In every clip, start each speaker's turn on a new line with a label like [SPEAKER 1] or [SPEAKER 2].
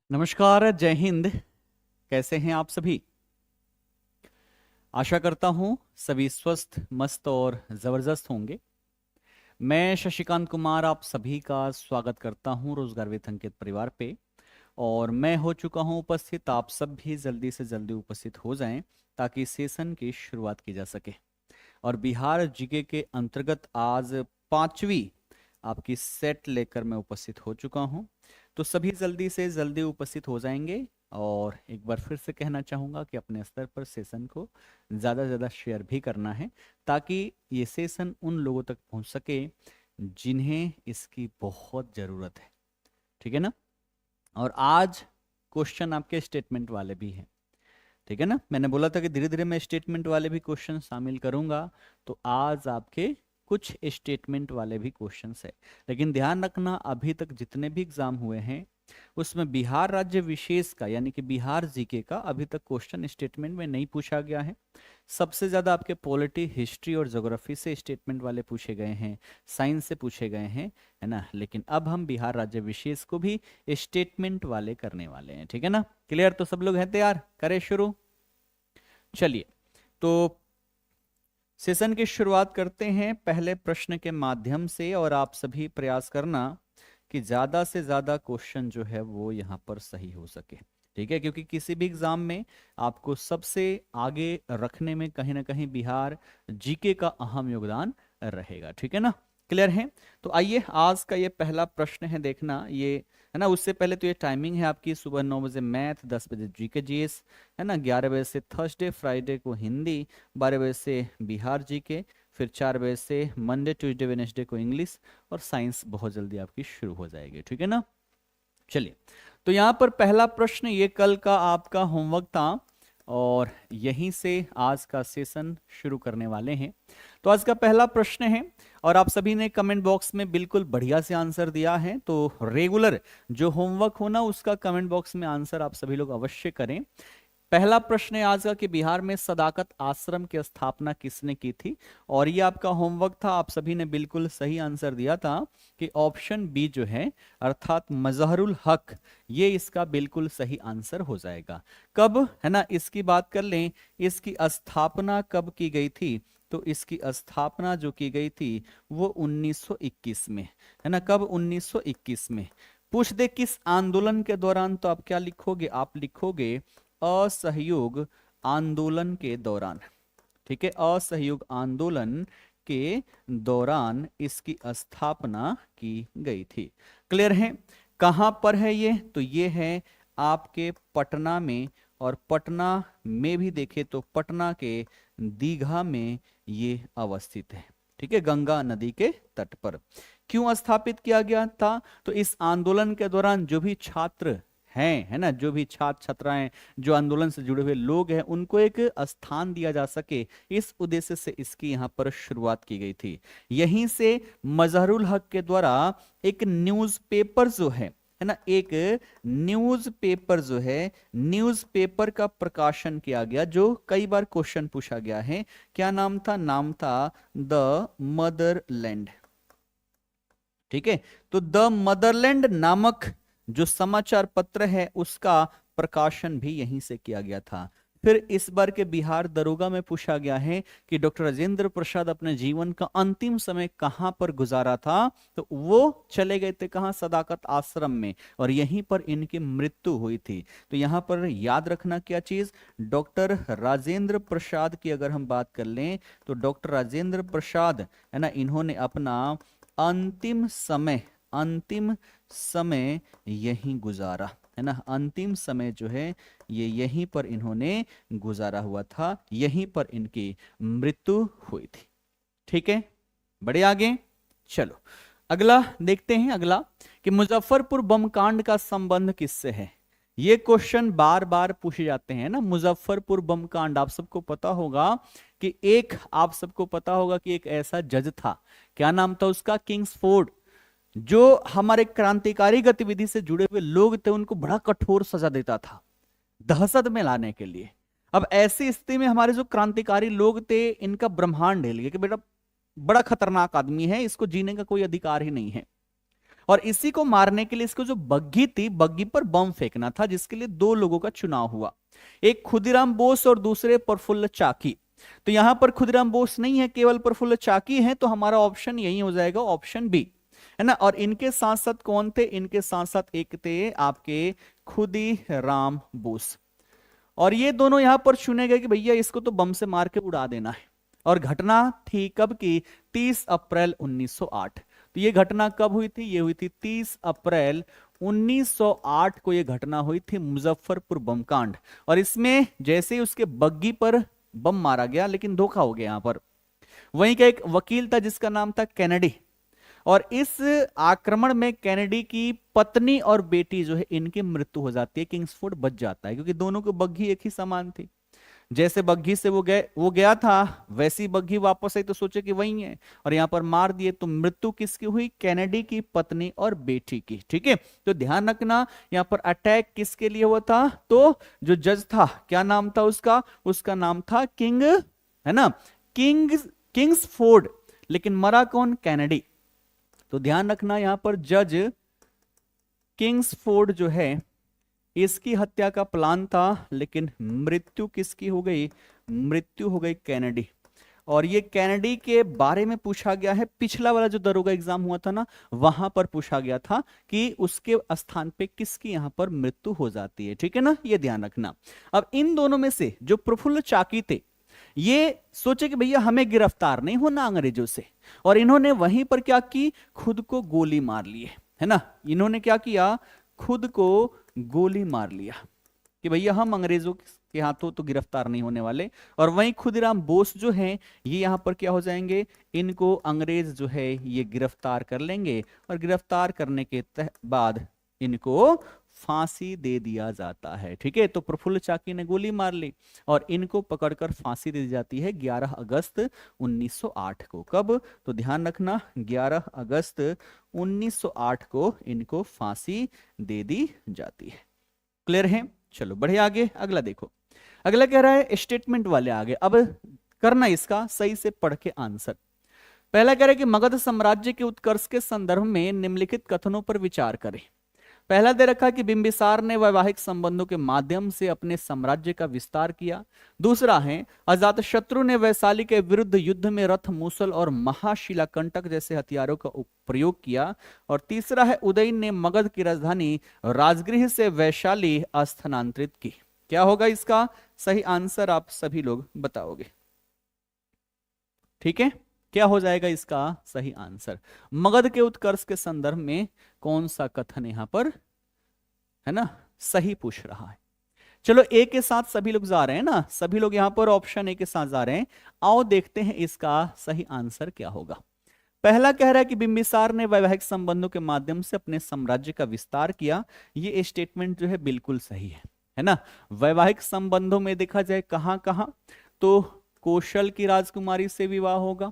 [SPEAKER 1] नमस्कार, जय हिंद। कैसे हैं आप सभी? आशा करता हूं सभी स्वस्थ, मस्त और जबरदस्त होंगे। मैं शशिकांत कुमार आप सभी का स्वागत करता हूं रोजगार विथ अंकित परिवार पे। और मैं हो चुका हूं उपस्थित। आप सब भी जल्दी से जल्दी उपस्थित हो जाएं ताकि सेशन की शुरुआत की जा सके। और बिहार जीके के अंतर्गत आज पांचवी आपकी सेट लेकर मैं उपस्थित हो चुका हूं। तो सभी जल्दी से जल्दी उपस्थित हो जाएंगे। और एक बार फिर से कहना चाहूंगा कि अपने स्तर पर सेशन को ज़्यादा से ज़्यादा शेयर भी करना है ताकि ये सेशन उन लोगों तक पहुंच सके जिन्हें इसकी बहुत ज़रूरत है। ठीक है ना? और आज क्वेश्चन आपके स्टेटमेंट वाले भी हैं। ठीक है ना? मैंने बोला था कि धीरे धीरे मैं स्टेटमेंट वाले भी क्वेश्चन शामिल करूंगा। तो आज आपके कुछ स्टेटमेंट वाले भी क्वेश्चंस है। लेकिन ध्यान रखना, अभी तक जितने भी एग्जाम हुए हैं उसमें बिहार राज्य विशेष का यानी कि बिहार जीके का अभी तक क्वेश्चन स्टेटमेंट में नहीं पूछा गया है। सबसे ज्यादा आपके पॉलिटी, हिस्ट्री और ज्योग्राफी से स्टेटमेंट वाले पूछे गए हैं, साइंस से पूछे गए हैं, है ना। लेकिन अब हम बिहार राज्य विशेष को भी स्टेटमेंट वाले करने वाले हैं। ठीक है ना? क्लियर? तो सब लोग हैं तैयार? करें शुरू? चलिए, तो सेशन की शुरुआत करते हैं पहले प्रश्न के माध्यम से। और आप सभी प्रयास करना कि ज्यादा से ज्यादा क्वेश्चन जो है वो यहाँ पर सही हो सके। ठीक है? क्योंकि किसी भी एग्जाम में आपको सबसे आगे रखने में कहीं ना कहीं बिहार जीके का अहम योगदान रहेगा। ठीक है ना? क्लियर है? तो आइए, आज का ये पहला प्रश्न है, देखना ये, है ना। उससे पहले तो ये टाइमिंग है आपकी, सुबह 9 बजे मैथ, 10 बजे जीके जीएस, है ना। 11 बजे से थर्सडे फ्राइडे को हिंदी, 12 बजे से बिहार जीके, फिर 4 बजे से मंडे ट्यूसडे वेडनेसडे को इंग्लिश, और साइंस बहुत जल्दी आपकी शुरू हो जाएगी। ठीक है ना? चलिए, तो यहाँ पर पहला प्रश्न, ये कल का आपका होमवर्क था और यहीं से आज का सेशन शुरू करने वाले हैं। तो आज का पहला प्रश्न है और आप सभी ने कमेंट बॉक्स में बिल्कुल बढ़िया से आंसर दिया है। तो रेगुलर जो होमवर्क हो ना, उसका कमेंट बॉक्स में आंसर आप सभी लोग अवश्य करें। पहला प्रश्न है आज का कि बिहार में सदाकत आश्रम की स्थापना किसने की थी? और ये आपका होमवर्क था। आप सभी ने बिल्कुल सही आंसर दिया था कि ऑप्शन बी जो है अर्थात मजहरुल हक, ये इसका बिल्कुल सही आंसर हो जाएगा। कब, है ना, इसकी बात कर लें, इसकी स्थापना कब की गई थी? तो इसकी स्थापना जो की गई थी वो 1921 में, है ना। कब? 1921 में। पूछ दे किस आंदोलन के दौरान, तो आप क्या लिखोगे? आप लिखोगे असहयोग आंदोलन के दौरान। ठीक है? असहयोग आंदोलन के दौरान इसकी स्थापना की गई थी। क्लियर है? कहां पर है ये? तो ये है आपके पटना में। और पटना में भी देखे तो पटना के दीघा में ये अवस्थित है। ठीक है? गंगा नदी के तट पर। क्यों स्थापित किया गया था? तो इस आंदोलन के दौरान जो भी छात्र हैं, है ना, जो भी छात्र छात्राएं, जो आंदोलन से जुड़े हुए लोग हैं, उनको एक स्थान दिया जा सके, इस उद्देश्य से इसकी यहाँ पर शुरुआत की गई थी। यहीं से मजहरुल हक के द्वारा एक न्यूज़पेपर जो है ना, एक न्यूज़पेपर जो है, न्यूज़पेपर का प्रकाशन किया गया, जो कई बार क्वेश्चन पूछा गया है। क्या नाम था? नाम था द मदरलैंड। ठीक है? तो द मदरलैंड नामक जो समाचार पत्र है उसका प्रकाशन भी यहीं से किया गया था। फिर इस बार के बिहार दरोगा में पूछा गया है कि डॉक्टर राजेंद्र प्रसाद अपने जीवन का अंतिम समय कहां पर गुजारा था? तो वो चले गए थे कहां? सदाकत आश्रम में, और यहीं पर इनकी मृत्यु हुई थी। तो यहां पर याद रखना क्या चीज, डॉक्टर राजेंद्र प्रसाद की अगर हम बात कर लें तो डॉक्टर राजेंद्र प्रसाद, है ना, इन्होंने अपना अंतिम समय यहीं गुजारा, है ना। अंतिम समय जो है ये यहीं पर इन्होंने गुजारा हुआ था, यहीं पर इनकी मृत्यु हुई थी। ठीक है? बड़े आगे चलो, अगला देखते हैं। अगला कि मुजफ्फरपुर बम कांड का संबंध किससे है? ये क्वेश्चन बार बार पूछे जाते हैं ना। मुजफ्फरपुर बम कांड, आप सबको पता होगा कि आप सबको पता होगा कि एक ऐसा जज था, क्या नाम था उसका? किंग्सफोर्ड, जो हमारे क्रांतिकारी गतिविधि से जुड़े हुए लोग थे उनको बड़ा कठोर सजा देता था दहशत में लाने के लिए। अब ऐसी स्थिति में हमारे जो क्रांतिकारी लोग थे इनका ब्रह्मांड हिल गया कि बेटा बड़ा खतरनाक आदमी है, इसको जीने का कोई अधिकार ही नहीं है। और इसी को मारने के लिए इसको जो बग्घी थी, बग्घी पर बम फेंकना था, जिसके लिए दो लोगों का चुनाव हुआ, एक खुदीराम बोस और दूसरे प्रफुल्ल चाकी। तो यहां पर खुदीराम बोस नहीं है, केवल प्रफुल्ल चाकी है, तो हमारा ऑप्शन यही हो जाएगा, ऑप्शन बी, है ना। और इनके साथ साथ कौन थे, इनके साथ साथ एक थे आपके खुदीराम बोस, और ये दोनों यहां पर चुने गए कि भैया इसको तो बम से मार के उड़ा देना है। और घटना थी कब की, 30 अप्रैल 1908। तो ये घटना कब हुई थी, ये हुई थी 30 अप्रैल 1908 को, ये घटना हुई थी मुजफ्फरपुर बम कांड। और इसमें जैसे ही उसके बग्गी पर बम मारा गया, लेकिन धोखा हो गया यहां पर। वहीं का एक वकील था जिसका नाम था कैनेडी, और इस आक्रमण में कैनेडी की पत्नी और बेटी जो है इनकी मृत्यु हो जाती है, किंग्सफोर्ड बच जाता है, क्योंकि दोनों को बग्घी एक ही समान थी। जैसे बग्घी से वो गया था, वैसी बग्घी वापस आई तो सोचे कि वही है, और यहां पर मार दिए। तो मृत्यु किसकी हुई, कैनेडी की पत्नी और बेटी की। ठीक है, तो ध्यान रखना यहां पर अटैक किसके लिए हुआ था, तो जो जज था क्या नाम था उसका, उसका नाम था किंग, है ना, किंग्सफोर्ड। लेकिन मरा कौन, कैनेडी। तो ध्यान रखना यहां पर जज किंग्सफोर्ड जो है इसकी हत्या का प्लान था, लेकिन मृत्यु किसकी हो गई, मृत्यु हो गई कैनेडी। और ये कैनेडी के बारे में पूछा गया है, पिछला वाला जो दरोगा एग्जाम हुआ था ना, वहां पर पूछा गया था कि उसके स्थान पे किसकी यहां पर मृत्यु हो जाती है। ठीक है ना, ये ध्यान रखना। अब इन दोनों में से जो प्रफुल्ल चाकी थे, ये सोचे कि भैया हमें गिरफ्तार नहीं होना अंग्रेजों से, और इन्होंने वहीं पर क्या की, खुद को गोली मार लिए, है ना। इन्होंने क्या किया, खुद को गोली मार लिया कि भैया हम अंग्रेजों के हाथों तो गिरफ्तार नहीं होने वाले। और वहीं खुदीराम बोस जो हैं ये यहां पर क्या हो जाएंगे, इनको अंग्रेज जो है ये गिरफ्तार कर लेंगे, और गिरफ्तार करने के बाद इनको फांसी दे दिया जाता है। ठीक है, तो प्रफुल्ल चाकी ने गोली मार ली और इनको पकड़कर फांसी दे दी जाती है 11 अगस्त 1908 को। कब, तो ध्यान रखना 11 अगस्त 1908 को इनको फांसी दे दी जाती है। क्लियर है, चलो बढ़े आगे। अगला देखो, अगला कह रहा है स्टेटमेंट वाले आगे। अब करना इसका सही से पढ़ के आंसर। पहला कह रहा है कि मगध साम्राज्य के उत्कर्ष के संदर्भ में निम्नलिखित कथनों पर विचार करें। पहला दे रखा कि बिंबिसार ने वैवाहिक संबंधों के माध्यम से अपने साम्राज्य का विस्तार किया। दूसरा है अजातशत्रु ने वैशाली के विरुद्ध युद्ध में रथ, मूसल और महाशिलाकंटक जैसे हथियारों का प्रयोग किया। और तीसरा है उदयन ने मगध की राजधानी राजगृह से वैशाली स्थानांतरित की। क्या होगा इसका सही आंसर, आप सभी लोग बताओगे। ठीक है, क्या हो जाएगा इसका सही आंसर, मगध के उत्कर्ष के संदर्भ में कौन सा कथन यहां पर, है ना, सही पूछ रहा है। चलो ए के साथ सभी लोग जा रहे हैं ना, सभी लोग यहां पर ऑप्शन ए के साथ जा रहे हैं। आओ देखते हैं इसका सही आंसर क्या होगा। पहला कह रहा है कि बिंबिसार ने वैवाहिक संबंधों के माध्यम से अपने साम्राज्य का विस्तार किया। ये स्टेटमेंट जो है बिल्कुल सही है ना। वैवाहिक संबंधों में देखा जाए कहां कहां, तो कौशल की राजकुमारी से विवाह होगा,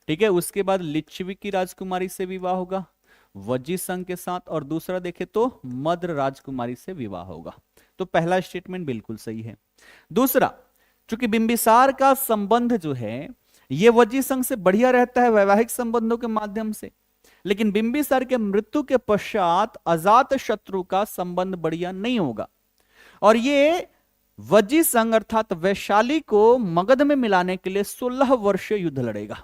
[SPEAKER 1] ठीक है, उसके बाद लिच्छवी की राजकुमारी से विवाह होगा वज्जी संघ के साथ, और दूसरा देखे तो मद्र राजकुमारी से विवाह होगा। तो पहला स्टेटमेंट बिल्कुल सही है। दूसरा, चूंकि बिंबिसार का संबंध जो है ये वज्जी संघ से बढ़िया रहता है वैवाहिक संबंधों के माध्यम से, लेकिन बिंबिसार के मृत्यु के पश्चात अजात शत्रु का संबंध बढ़िया नहीं होगा, और ये वज्जी संघ अर्थात वैशाली को मगध में मिलाने के लिए 16 वर्षीय युद्ध लड़ेगा।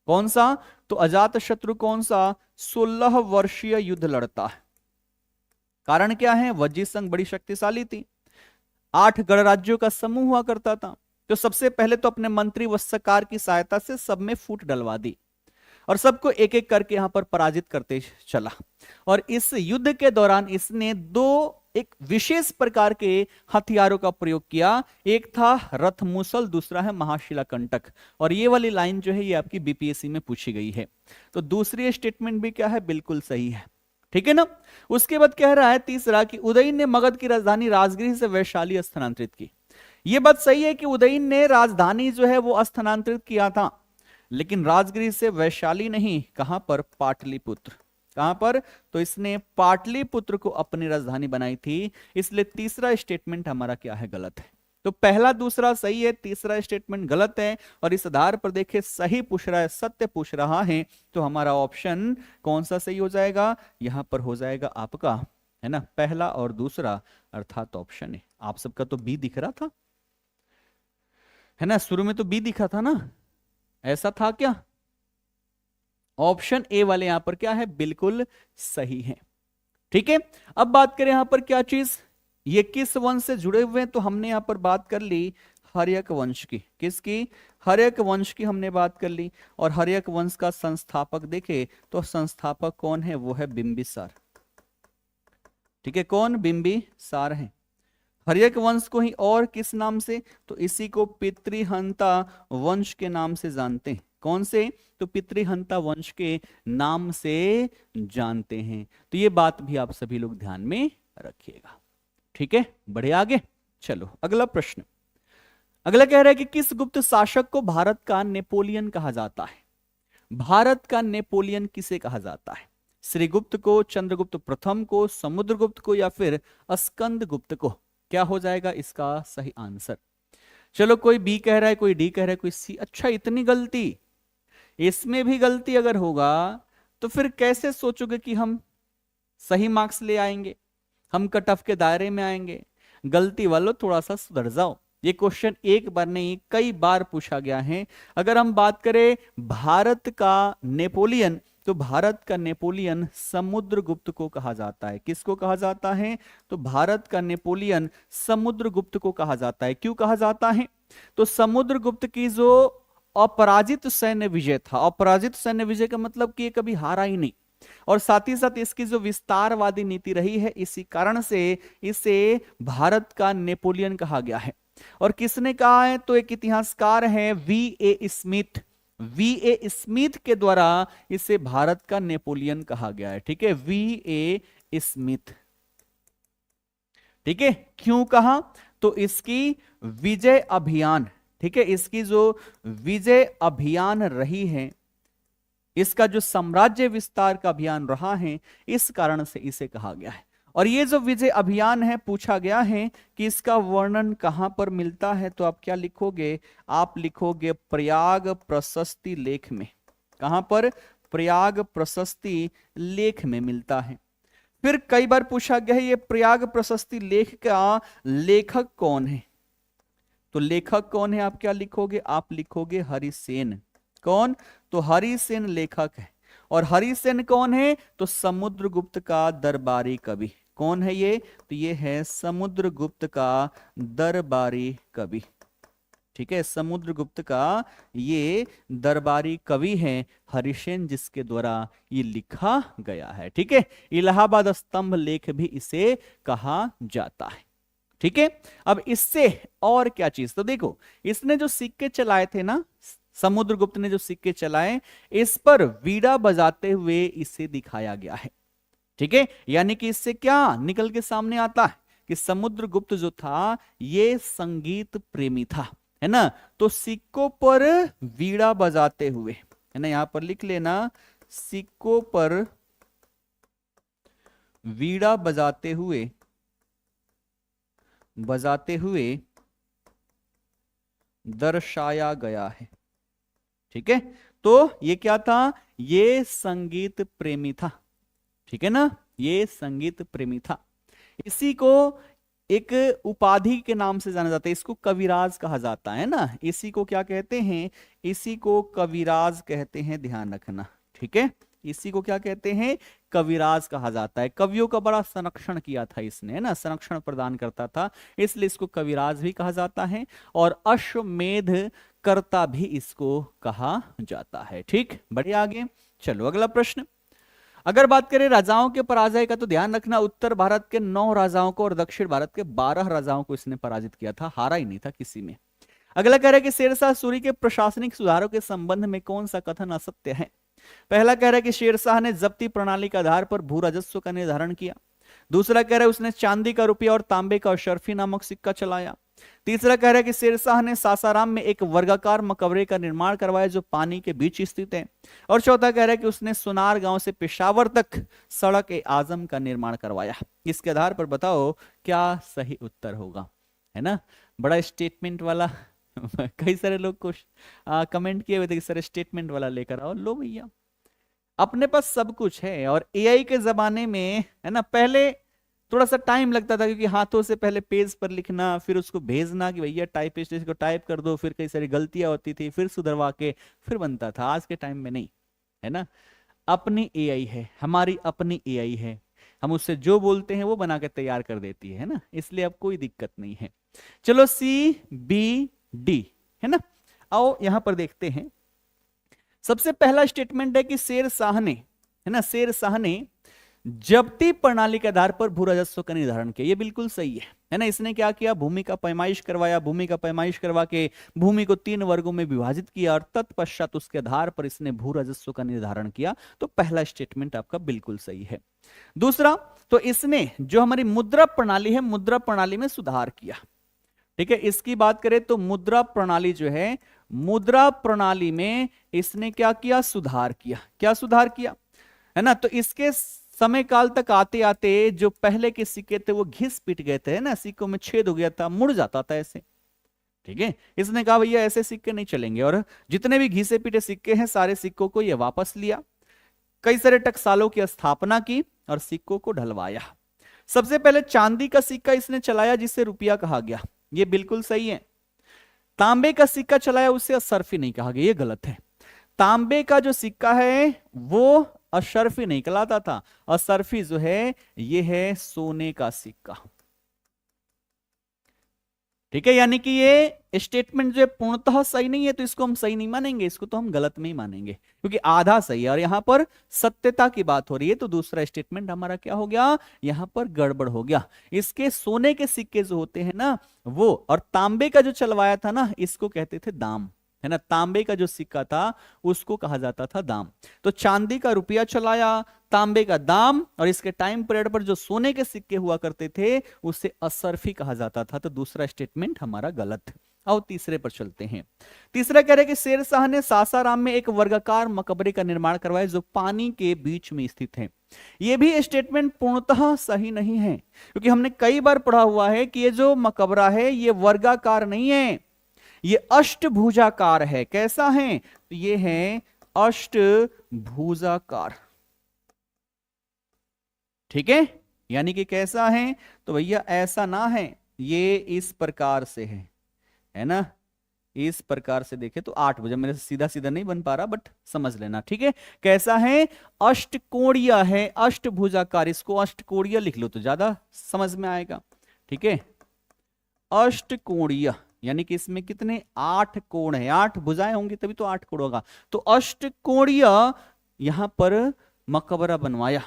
[SPEAKER 1] कौन सा, तो अजात शत्रु कौन सा, 16 वर्षीय युद्ध लड़ता है। कारण क्या है, वज्जी संघ बड़ी शक्तिशाली थी, 8 गणराज्यों का समूह हुआ करता था। तो सबसे पहले तो अपने मंत्री वत्सकार की सहायता से सब में फूट डलवा दी और सबको एक एक करके यहां पर पराजित करते चला। और इस युद्ध के दौरान इसने एक विशेष प्रकार के हथियारों का प्रयोग किया। एक था रथ मूसल, दूसरा है महाशिलाकंटक। और ये वाली लाइन जो है ये आपकी बीपीएससी में पूछी गई है। तो दूसरी स्टेटमेंट भी क्या है, बिल्कुल सही है। ठीक है ना। उसके बाद कह रहा है तीसरा कि उदयन ने मगध की राजधानी राजगृह से वैशाली स्थानांतरित की। यह बात सही है कि उदयन ने राजधानी जो है वो स्थानांतरित किया था, लेकिन राजगृह से वैशाली नहीं, कहां पर, पाटलिपुत्र। कहां पर, तो इसने पाटलिपुत्र को अपनी राजधानी बनाई थी। इसलिए तीसरा स्टेटमेंट हमारा क्या है, गलत है। तो पहला दूसरा सही है, तीसरा स्टेटमेंट गलत है। और इस आधार पर देखे सही पूछ रहा है, सत्य पूछ रहा है, तो हमारा ऑप्शन कौन सा सही हो जाएगा? यहां पर हो जाएगा आपका, है ना, पहला और दूसरा, अर्थात ऑप्शन है। आप सबका तो बी दिख रहा था, है ना, शुरू में तो बी दिखा था ना, ऐसा था क्या? ऑप्शन ए वाले यहां पर क्या है, बिल्कुल सही है। ठीक है, अब बात करें यहां पर क्या चीज, ये किस वंश से जुड़े हुए हैं, तो हमने यहां पर बात कर ली हर्यक वंश की। किसकी? हर्यक वंश की हमने बात कर ली। और हर्यक वंश का संस्थापक देखे तो संस्थापक कौन है? वो है बिंबिसार। ठीक है, कौन? बिंबिसार है। हर्यक वंश को ही और किस नाम से? तो इसी को पितृहंता वंश के नाम से जानते हैं। कौन से? तो पितृहंता वंश के नाम से जानते हैं। तो ये बात भी आप सभी लोग ध्यान में रखिएगा। ठीक है, बढ़े आगे। चलो अगला प्रश्न। अगला कह रहा है कि किस गुप्त शासक को भारत का नेपोलियन कहा जाता है? भारत का नेपोलियन किसे कहा जाता है? श्रीगुप्त को, चंद्रगुप्त प्रथम को, समुद्रगुप्त को, या फिर स्कंदगुप्त को? क्या हो जाएगा इसका सही आंसर? चलो, कोई बी कह रहा है, कोई डी कह रहा है, कोई सी। अच्छा, इतनी गलती? इसमें भी गलती अगर होगा तो फिर कैसे सोचोगे कि हम सही मार्क्स ले आएंगे, हम कट ऑफ के दायरे में आएंगे? गलती वालों थोड़ा सा सुधर जाओ। ये क्वेश्चन एक बार नहीं कई बार पूछा गया है। अगर हम बात करें भारत का नेपोलियन, तो भारत का नेपोलियन समुद्रगुप्त को कहा जाता है। किसको कहा जाता है? तो भारत का नेपोलियन समुद्रगुप्त को कहा जाता है। क्यों कहा जाता है? तो समुद्रगुप्त की जो अपराजित सैन्य विजय था, अपराजित सैन्य विजय का मतलब कि ये कभी हारा ही नहीं, और साथ ही साथ इसकी जो विस्तारवादी नीति रही है, इसी कारण से इसे भारत का नेपोलियन कहा गया है। और किसने कहा है? तो एक इतिहासकार है V.A. स्मिथ। V.A. स्मिथ के द्वारा इसे भारत का नेपोलियन कहा गया है। ठीक है, V.A. स्मिथ। ठीक है, क्यों कहा? तो इसकी विजय अभियान, ठीक है, इसकी जो विजय अभियान रही है, इसका जो साम्राज्य विस्तार का अभियान रहा है, इस कारण से इसे कहा गया है। और ये जो विजय अभियान है, पूछा गया है कि इसका वर्णन कहां पर मिलता है, तो आप क्या लिखोगे? आप लिखोगे प्रयाग प्रशस्ति लेख में। कहां पर? प्रयाग प्रशस्ति लेख में मिलता है। फिर कई बार पूछा गया है ये प्रयाग प्रशस्ति लेख का लेखक कौन है? तो लेखक कौन है आप क्या लिखोगे? आप लिखोगे हरिसेन। कौन? तो हरिसेन लेखक है। और हरिसेन कौन है? तो समुद्रगुप्त का दरबारी कवि। कौन है ये? तो ये है समुद्रगुप्त का दरबारी कवि। ठीक है, समुद्रगुप्त का ये दरबारी कवि है हरिसेन, जिसके द्वारा ये लिखा गया है। ठीक है, इलाहाबाद स्तंभ लेख भी इसे कहा जाता है। ठीक है, अब इससे और क्या चीज, तो देखो इसने जो सिक्के चलाए थे ना, समुद्रगुप्त ने जो सिक्के चलाए, इस पर वीणा बजाते हुए इसे दिखाया गया है। ठीक है, यानी कि इससे क्या निकल के सामने आता है कि समुद्रगुप्त जो था ये संगीत प्रेमी था, है ना। तो सिक्कों पर वीणा बजाते हुए, है ना, यहां पर लिख लेना, सिक्कों पर वीणा बजाते हुए दर्शाया गया है। ठीक है, तो ये क्या था? ये संगीत प्रेमी था। ठीक है ना, ये संगीत प्रेमी था। इसी को एक उपाधि के नाम से जाना जाता है, इसको कविराज कहा जाता है ना। इसी को क्या कहते हैं? इसी को कविराज कहते हैं, ध्यान रखना। ठीक है, इसी को क्या कहते हैं? कविराज कहा जाता है। कवियों का बड़ा संरक्षण किया था इसने, है ना, संरक्षण प्रदान करता था, इसलिए इसको कविराज भी कहा जाता है। और अश्वमेध कर्ता भी इसको कहा जाता है। ठीक, बढ़िया आगे चलो अगला प्रश्न। अगर बात करें राजाओं के पराजय का, तो ध्यान रखना उत्तर भारत के 9 राजाओं को और दक्षिण भारत के 12 राजाओं को इसने पराजित किया था, हारा ही नहीं था किसी में। अगला कह रहा है कि शेरशाह सूरी के प्रशासनिक सुधारों के संबंध में कौन सा कथन असत्य है? पहला कह रहा है कि शेरशाह ने जब्ती प्रणाली के आधार पर भू राजस्व का निर्धारण किया। दूसरा कह रहा है उसने चांदी का रुपया और तांबे का शर्फी नामक सिक्का चलाया। तीसरा कह रहा है कि शेरशाह ने सासाराम में एक वर्गाकार मकबरे का निर्माण करवाया जो पानी के बीच स्थित है। और चौथा कह रहा है कि उसने सुनार गांव से पेशावर तक सड़क ए आजम का निर्माण करवाया। इसके आधार पर बताओ क्या सही उत्तर होगा, है ना। बड़ा स्टेटमेंट वाला कई सारे लोग को कमेंट किए हुए थे कि सर स्टेटमेंट वाला लेकर आओ। लो भैया, अपने पास सब कुछ है। और एआई के जमाने में है ना, पहले थोड़ा सा टाइम लगता था, क्योंकि हाथों से पहले पेज पर लिखना, फिर उसको भेजना कि भैया टाइपिस्ट इसको टाइप कर दो, फिर कई सारी गलतियां होती थी, फिर सुधरवा के फिर बनता था। आज के टाइम में नहीं, है ना, अपनी एआई है, हमारी अपनी एआई है, हम उससे जो बोलते हैं वो बना के तैयार कर देती है ना, इसलिए अब कोई दिक्कत नहीं है। चलो सी बी डी, है ना, आओ यहां पर देखते हैं। सबसे पहला स्टेटमेंट है कि शेर शाह ने, है ना, शेर शाह ने जब्ती प्रणाली के आधार पर भू राजस्व का निर्धारण किया। ये बिल्कुल सही है ना। इसने क्या किया, भूमि का पैमाइश करवाया, भूमि का पैमाइश करवा के भूमि को 3 वर्गों में विभाजित किया और तत्पश्चात उसके आधार पर इसने भू राजस्व का निर्धारण किया। तो पहला स्टेटमेंट आपका बिल्कुल सही है। दूसरा, तो इसने जो हमारी मुद्रा प्रणाली है, मुद्रा प्रणाली में सुधार किया। ठीक है, इसकी बात करें तो मुद्रा प्रणाली जो है, मुद्रा प्रणाली में इसने क्या किया, सुधार किया। क्या सुधार किया, है ना। तो इसके समय काल तक आते आते जो पहले के सिक्के थे वो घिस पिट गए थे, है ना, सिक्कों में छेद हो गया था, मुड़ जाता था ऐसे। ठीक है, इसने कहा भैया ऐसे सिक्के नहीं चलेंगे, और जितने भी घिसे पिटे सिक्के हैं सारे सिक्कों को ये वापस लिया, कई सारे टकसालों की स्थापना की और सिक्कों को ढलवाया। सबसे पहले चांदी का सिक्का इसने चलाया जिसे रुपया कहा गया, ये बिल्कुल सही है। तांबे का सिक्का चलाया, उसे असरफी नहीं कहा गया, ये गलत है। तांबे का जो सिक्का है वो अशरफी नहीं कहलाता था, असरफी जो है ये है सोने का सिक्का। ठीक है, यानी कि ये स्टेटमेंट जो है पूर्णतः सही नहीं है, तो इसको हम सही नहीं मानेंगे, इसको तो हम गलत में ही मानेंगे, क्योंकि आधा सही है और यहां पर सत्यता की बात हो रही है। तो दूसरा स्टेटमेंट हमारा क्या हो गया, यहां पर गड़बड़ हो गया। इसके सोने के सिक्के जो होते हैं ना वो, और तांबे का जो चलवाया था ना, इसको कहते थे दाम, है ना। तांबे का जो सिक्का था उसको कहा जाता था दाम। तो चांदी का रुपया चलाया, तांबे का दाम, और इसके टाइम पीरियड पर जो सोने के सिक्के हुआ करते थे उसे असरफी कहा जाता था। तो दूसरा स्टेटमेंट हमारा गलत। आओ तीसरे पर चलते हैं। तीसरा कह रहे कि शेर शाह ने सासाराम में एक वर्गाकार मकबरे का निर्माण करवाया जो पानी के बीच में स्थित है। यह भी स्टेटमेंट पूर्णतः सही नहीं है, क्योंकि हमने कई बार पढ़ा हुआ है कि ये जो मकबरा है ये वर्गाकार नहीं है, ये अष्टभुजाकार है। कैसा है, तो ये है अष्टभुजाकार। ठीक है, यानी कि कैसा है, तो भैया ऐसा ना है, ये इस प्रकार से है ना, इस प्रकार से देखे तो 8 भुजा, मेरे से सीधा सीधा नहीं बन पा रहा, बट समझ लेना। ठीक है, कैसा है, अष्टकोणीय है, अष्टभुजाकार। इसको अष्टकोणीय लिख लो तो ज्यादा समझ में आएगा। ठीक है, अष्टकोणीय यानी कि इसमें कितने 8 कोण है, 8 भुजाएं होंगी तभी तो 8 कोण होगा। तो अष्टकोणीय यहां पर मकबरा बनवाया।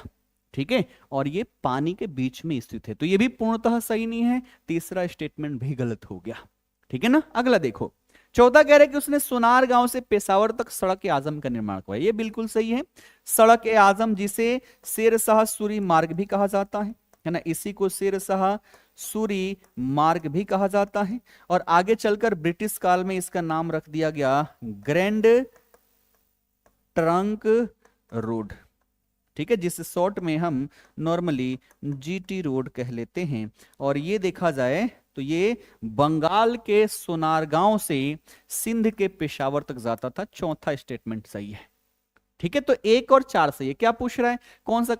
[SPEAKER 1] ठीक है, और ये पानी के बीच में स्थित है, तो ये भी पूर्णतः सही नहीं है। तीसरा स्टेटमेंट भी गलत हो गया। ठीक है ना, अगला देखो। चौथा कह रहे कि उसने सोनार गांव से पेशावर तक सड़क ए आजम का निर्माण करवाया। ये बिल्कुल सही है। सड़क ए आजम जिसे शेर शाह सूरी मार्ग भी कहा जाता है ना, इसी को शेर शाह सूरी मार्ग भी कहा जाता है। और आगे चलकर ब्रिटिश काल में इसका नाम रख दिया गया ग्रैंड ट्रंक रोड। ठीक है, जिस शॉर्ट में हम नॉर्मली जीटी रोड कह लेते हैं। और ये देखा जाए तो ये बंगाल के सोनारगांव से सिंध के पेशावर तक जाता था। चौथा स्टेटमेंट सही है। ठीक है, तो 1 और 4 सही है। क्या पूछ रहा है, कौन सा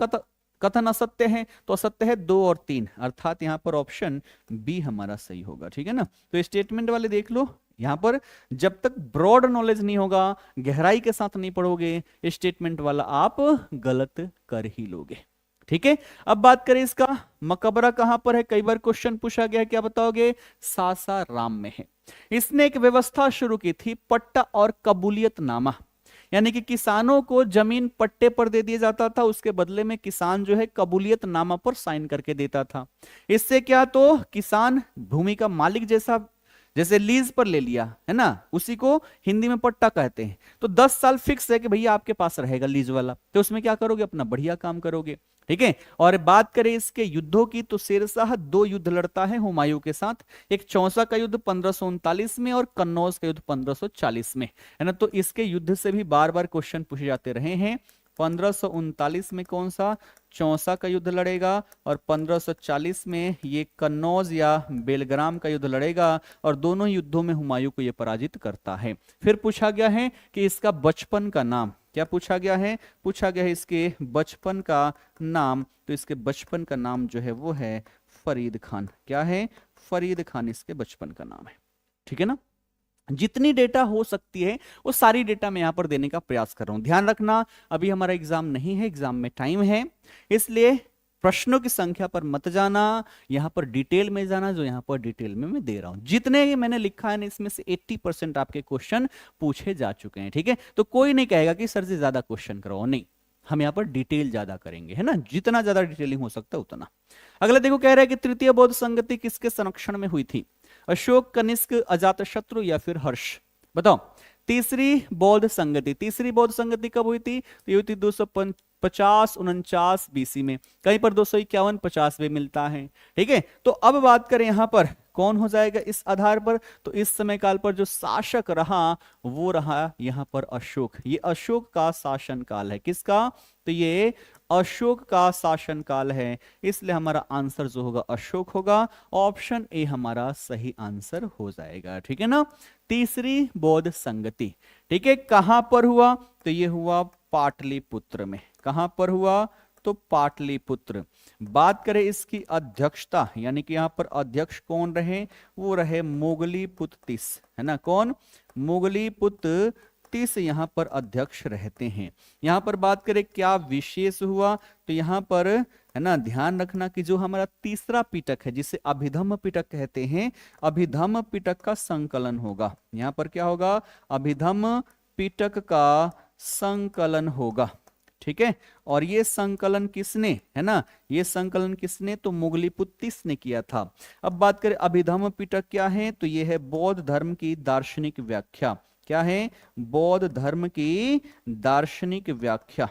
[SPEAKER 1] कथन असत्य है, तो असत्य है 2 और 3, अर्थात यहां पर ऑप्शन बी हमारा सही होगा। ठीक है ना, तो स्टेटमेंट वाले देख लो, यहां पर जब तक ब्रॉड नॉलेज नहीं होगा, गहराई के साथ नहीं पढ़ोगे, स्टेटमेंट वाला आप गलत कर ही लोगे। ठीक है, अब बात करें इसका मकबरा कहां पर है। कई बार क्वेश्चन पूछा गया, क्या बताओगे, सासाराम में है। इसने एक व्यवस्था शुरू की थी, पट्टा और कबूलियतनामा, यानी कि किसानों को जमीन पट्टे पर दे दिया जाता था, उसके बदले में किसान जो है कबूलियतनामा पर साइन करके देता था। इससे क्या, तो किसान भूमि का मालिक जैसे लीज पर ले लिया, है ना, उसी को हिंदी में पट्टा कहते हैं। तो 10 साल फिक्स है कि भैया आपके पास रहेगा लीज वाला, तो उसमें क्या करोगे, अपना बढ़िया काम करोगे। ठीक है, और बात करें इसके युद्धों की, तो शेर शाह 2 युद्ध लड़ता है हुमायूं के साथ। एक चौसा का युद्ध 1539 में और कन्नौज का युद्ध 1540 में, है ना। तो इसके युद्ध से भी बार बार क्वेश्चन पूछे जाते रहे हैं। 1539 में कौन सा, चौसा का युद्ध लड़ेगा, और 1540 में ये कन्नौज या बेलग्राम का युद्ध लड़ेगा, और दोनों युद्धों में हुमायूं को ये पराजित करता है। फिर पूछा गया है कि इसका बचपन का नाम, क्या पूछा गया है, पूछा गया है इसके बचपन का नाम। तो इसके बचपन का नाम जो है वो है फरीद खान। क्या है, फरीद खान इसके बचपन का नाम है। ठीक है ना। जितनी डेटा हो सकती है वो सारी डेटा मैं यहां पर देने का प्रयास कर रहा हूं। ध्यान रखना अभी हमारा एग्जाम नहीं है, एग्जाम में टाइम है, इसलिए प्रश्नों की संख्या पर मत जाना, यहां पर डिटेल में जाना, जो यहां पर डिटेल में मैं दे रहा हूं। जितने मैंने लिखा है ना इसमें से 80% आपके क्वेश्चन पूछे जा चुके हैं। ठीक है, तो कोई नहीं कहेगा कि सर से ज्यादा क्वेश्चन कराओ, नहीं, हम यहाँ पर डिटेल ज्यादा करेंगे, है ना, जितना ज्यादा डिटेलिंग हो सकता है उतना। अगला देखो, कह रहा है कि तृतीय बौद्ध संगति किसके संरक्षण में हुई थी, अशोक, कनिष्क, अजातशत्रु या फिर हर्ष, बताओ। तीसरी बौद्ध संगति, तीसरी बौद्ध संगति कब हुई थी, तो ये हुई थी 250-49 बीसी में, कहीं पर 251-50 में मिलता है। ठीक है, तो अब बात करें यहां पर कौन हो जाएगा इस आधार पर, तो इस समय काल पर जो शासक रहा वो रहा यहां पर अशोक। ये अशोक का शासन काल है, किसका, तो ये अशोक का शासन काल है, इसलिए हमारा आंसर जो होगा अशोक होगा। ऑप्शन ए हमारा सही आंसर हो जाएगा। ठीक है ना। तीसरी बौद्ध संगति, ठीक है, कहां पर हुआ, तो ये हुआ पाटलिपुत्र में। कहां पर हुआ, तो पाटलिपुत्र। बात करें इसकी अध्यक्षता, यानी कि यहां पर अध्यक्ष कौन रहे, वो रहे मोगलीपुत्र तीस, है ना, कौन, मोगलीपुत्र तीस यहां पर अध्यक्ष रहते हैं। यहां पर बात करें क्या विशेष हुआ, तो यहां पर है ना, ध्यान रखना कि जो हमारा तीसरा पिटक है जिसे अभिधम्म पिटक कहते हैं, अभिधम्म पिटक का संकलन होगा। यहां पर क्या होगा, अभिधम्म पिटक का संकलन होगा। ठीक है, और ये संकलन किसने, है ना, ये संकलन किसने, तो मुगलीपुत्र तीस ने किया था। अब बात करें अभिधम्म पिटक क्या है, तो ये है बौद्ध धर्म की दार्शनिक व्याख्या। क्या है, बौद्ध धर्म की दार्शनिक व्याख्या,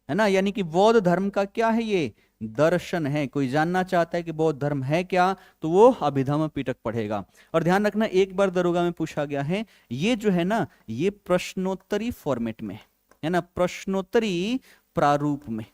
[SPEAKER 1] है ना, यानी कि बौद्ध धर्म का क्या है, ये दर्शन है। कोई जानना चाहता है कि बौद्ध धर्म है क्या, तो वो अभिधम्म पिटक पढ़ेगा। और ध्यान रखना एक बार दरोगा में पूछा गया है, ये जो है ना, ये प्रश्नोत्तरी फॉर्मेट में है ना, प्रश्नोत्तरी प्रारूप में।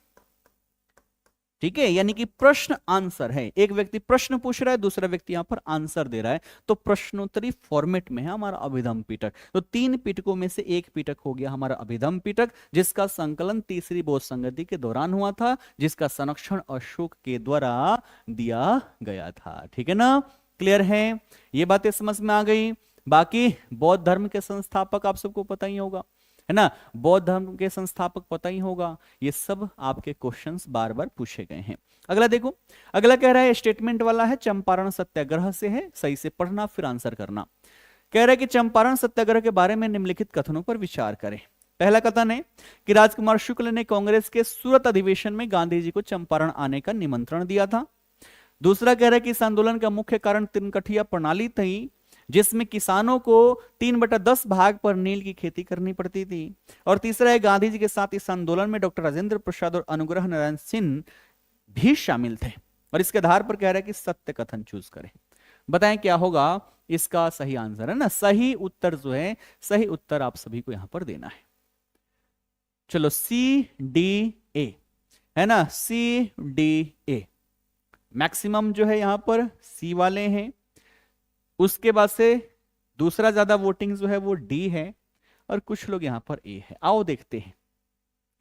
[SPEAKER 1] ठीक है, यानी कि प्रश्न आंसर है, एक व्यक्ति प्रश्न पूछ रहा है, दूसरा व्यक्ति यहां पर आंसर दे रहा है, तो प्रश्नोत्तरी फॉर्मेट में है हमारा अभिधम्म पिटक। तो 3 पिटकों में से एक पिटक हो गया हमारा अभिधम्म पिटक, जिसका संकलन तीसरी बौद्ध संगति के दौरान हुआ था, जिसका संरक्षण अशोक के द्वारा दिया गया था। ठीक है ना, क्लियर है, ये बातें समझ में आ गई। बाकी बौद्ध धर्म के संस्थापक आप सबको पता ही होगा, है ना, बौद्ध धर्म के संस्थापक पता ही होगा, ये सब आपके क्वेश्चंस बार बार पूछे गए हैं। अगला देखो, अगला कह रहा है स्टेटमेंट वाला है, चंपारण सत्याग्रह से है, सही से पढ़ना फिर आंसर करना। कह रहा है कि चंपारण सत्याग्रह के बारे में निम्नलिखित कथनों पर विचार करें। पहला कथन है कि राजकुमार शुक्ल ने कांग्रेस के सूरत अधिवेशन में गांधी जी को चंपारण आने का निमंत्रण दिया था। दूसरा कह रहा है कि इस आंदोलन का मुख्य कारण तिनकठिया प्रणाली थी, जिसमें किसानों को 3/10 भाग पर नील की खेती करनी पड़ती थी। और तीसरा है गांधी जी के साथ इस आंदोलन में डॉक्टर राजेंद्र प्रसाद और अनुग्रह नारायण सिंह भी शामिल थे। और इसके आधार पर कह रहा है कि सत्य कथन चूज करें। बताएं क्या होगा इसका सही आंसर, है ना, सही उत्तर जो है, सही उत्तर आप सभी को यहां पर देना है। चलो CDA, है ना, CDA मैक्सिमम जो है यहां पर C वाले हैं, उसके बाद से दूसरा ज्यादा वोटिंग जो है वो D है, और कुछ लोग यहां पर A है। आओ देखते हैं।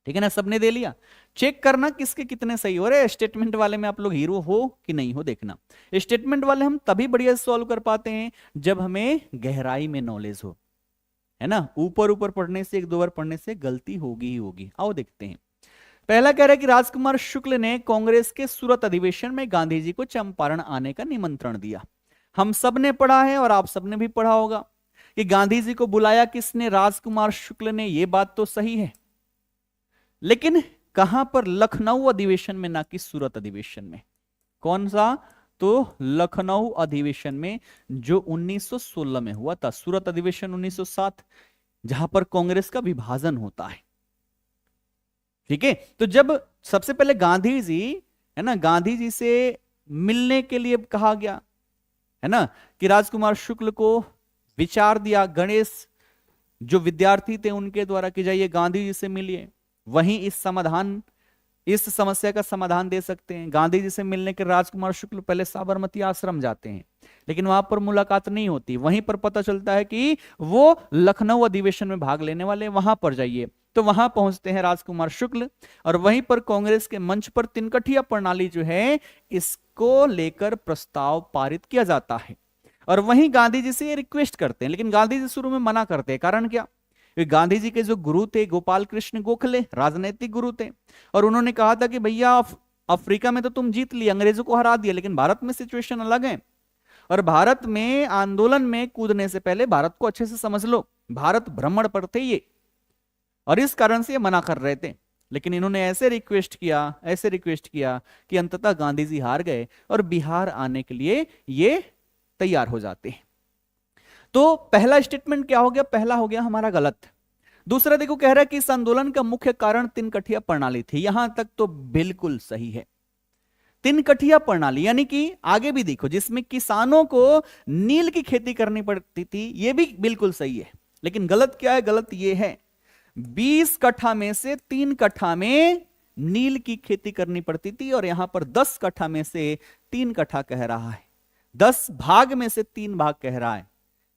[SPEAKER 1] ठीक है ना, सबने दे लिया, चेक करना किसके कितने सही हो रहे। स्टेटमेंट वाले में आप लोग हीरो हो कि नहीं हो देखना। स्टेटमेंट वाले हम तभी बढ़िया सॉल्व कर पाते हैं जब हमें गहराई में नॉलेज हो, है ना, ऊपर ऊपर पढ़ने से, 1-2 बार पढ़ने से गलती होगी ही होगी। आओ देखते हैं। पहला कह रहा है कि राजकुमार शुक्ल ने कांग्रेस के सूरत अधिवेशन में गांधी जी को चंपारण आने का निमंत्रण दिया। हम सब ने पढ़ा है और आप सबने भी पढ़ा होगा कि गांधी जी को बुलाया किसने, राजकुमार शुक्ल ने, यह बात तो सही है, लेकिन कहां पर, लखनऊ अधिवेशन में, ना कि सूरत अधिवेशन में। कौन सा, तो लखनऊ अधिवेशन में जो 1916 में हुआ था। सूरत अधिवेशन 1907, जहां पर कांग्रेस का विभाजन होता है। ठीक है, तो जब सबसे पहले गांधी जी, है ना, गांधी जी से मिलने के लिए कहा गया, है ना, कि राजकुमार शुक्ल को विचार दिया, गणेश जो विद्यार्थी थे उनके द्वारा कि जाइए गांधी जी से मिलिए, वहीं इस समस्या का समाधान दे सकते हैं। गांधी जी से मिलने के राजकुमार शुक्ल पहले साबरमती आश्रम जाते हैं, लेकिन वहां पर मुलाकात नहीं होती। वहीं पर पता चलता है कि वो लखनऊ अधिवेशन में भाग लेने वाले, वहां पर जाइए। तो वहां पहुंचते हैं राजकुमार शुक्ल, और वहीं पर कांग्रेस के मंच पर तिनकठिया प्रणाली जो है इसको लेकर प्रस्ताव पारित किया जाता है। और वहीं गांधी जी से ये रिक्वेस्ट करते हैं, लेकिन गांधी जी शुरू में मना करते हैं। कारण क्या? गांधी जी के जो गुरु थे गोपाल कृष्ण गोखले, राजनीतिक गुरु थे, और उन्होंने कहा था कि भैया अफ्रीका में तो तुम जीत लिए, अंग्रेजों को हरा दिया, लेकिन भारत में सिचुएशन अलग है, और भारत में आंदोलन में कूदने से पहले भारत को अच्छे से समझ लो। भारत भ्रमण पर थे ये, और इस कारण से ये मना कर रहे थे। लेकिन इन्होंने ऐसे रिक्वेस्ट किया कि अंततः गांधी जी हार गए और बिहार आने के लिए ये तैयार हो जाते हैं। तो पहला स्टेटमेंट क्या हो गया? पहला हो गया हमारा गलत। दूसरा देखो, कह रहा है कि इस आंदोलन का मुख्य कारण तिनकठिया प्रणाली थी। यहां तक तो बिल्कुल सही है। तिनकठिया प्रणाली यानी कि आगे भी देखो, जिसमें किसानों को नील की खेती करनी पड़ती थी, यह भी बिल्कुल सही है। लेकिन गलत क्या है? गलत यह है 20 कट्ठा में से 3 कट्ठा में नील की खेती करनी पड़ती थी, और यहां पर 10 कट्ठा में से 3 कट्ठा कह रहा है, 10 भाग में से 3 भाग कह रहा है।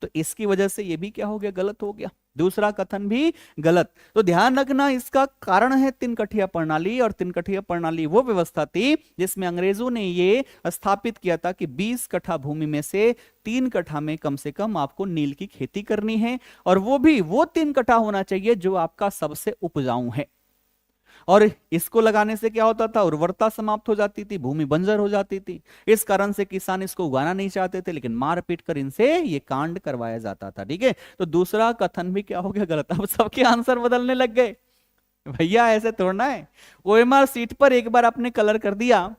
[SPEAKER 1] तो इसकी वजह से यह भी क्या हो गया? गलत हो गया। दूसरा कथन भी गलत। तो ध्यान रखना, इसका कारण है तिनकठिया प्रणाली, और तिनकठिया प्रणाली वो व्यवस्था थी जिसमें अंग्रेजों ने ये स्थापित किया था कि 20 कट्ठा भूमि में से 3 कट्ठा में कम से कम आपको नील की खेती करनी है, और वो भी वो 3 कट्ठा होना चाहिए जो आपका सबसे उपजाऊ है। और इसको लगाने से क्या होता था? उर्वरता समाप्त हो जाती थी, भूमि बंजर हो जाती थी। इस कारण से किसान इसको उगाना नहीं चाहते थे, लेकिन मारपीट कर इनसे ये कांड करवाया जाता था। ठीक है, तो दूसरा कथन भी क्या हो गया? गलत। अब सबके आंसर बदलने लग गए। भैया ऐसे तोड़ना है, ओएमआर सीट पर एक बार आपने कलर कर दिया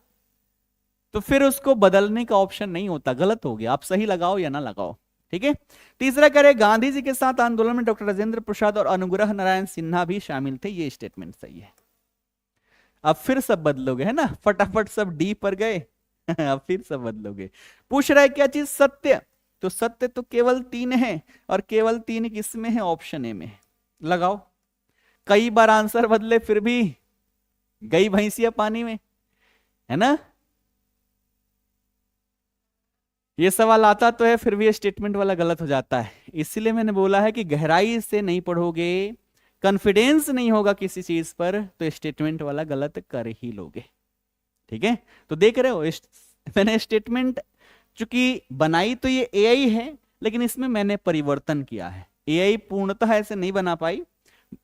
[SPEAKER 1] तो फिर उसको बदलने का ऑप्शन नहीं होता। गलत हो गया, आप सही लगाओ या ना लगाओ। ठीक है। तीसरा करे, गांधी जी के साथ आंदोलन में डॉक्टर राजेंद्र प्रसाद और अनुग्रह नारायण सिन्हा भी शामिल थे। ये स्टेटमेंट सही है। अब फिर सब बदलोगे, है ना? फटाफट सब डी पर गए। अब फिर सब बदलोगे। पूछ रहा है क्या चीज? सत्य। तो सत्य तो केवल 3 है, और केवल 3 किस में है? ऑप्शन ए में। लगाओ। कई बार आंसर बदले फिर भी गई भैंसिया पानी में, है ना? ये सवाल आता तो है, फिर भी स्टेटमेंट वाला गलत हो जाता है। इसलिए मैंने बोला है कि गहराई से नहीं पढ़ोगे, कॉन्फिडेंस नहीं होगा किसी चीज पर, तो स्टेटमेंट वाला गलत कर ही लोगे। ठीक है, तो देख रहे हो मैंने स्टेटमेंट चूंकि बनाई तो ये एआई है, लेकिन इसमें मैंने परिवर्तन किया है। एआई पूर्णतः ऐसे नहीं बना पाई,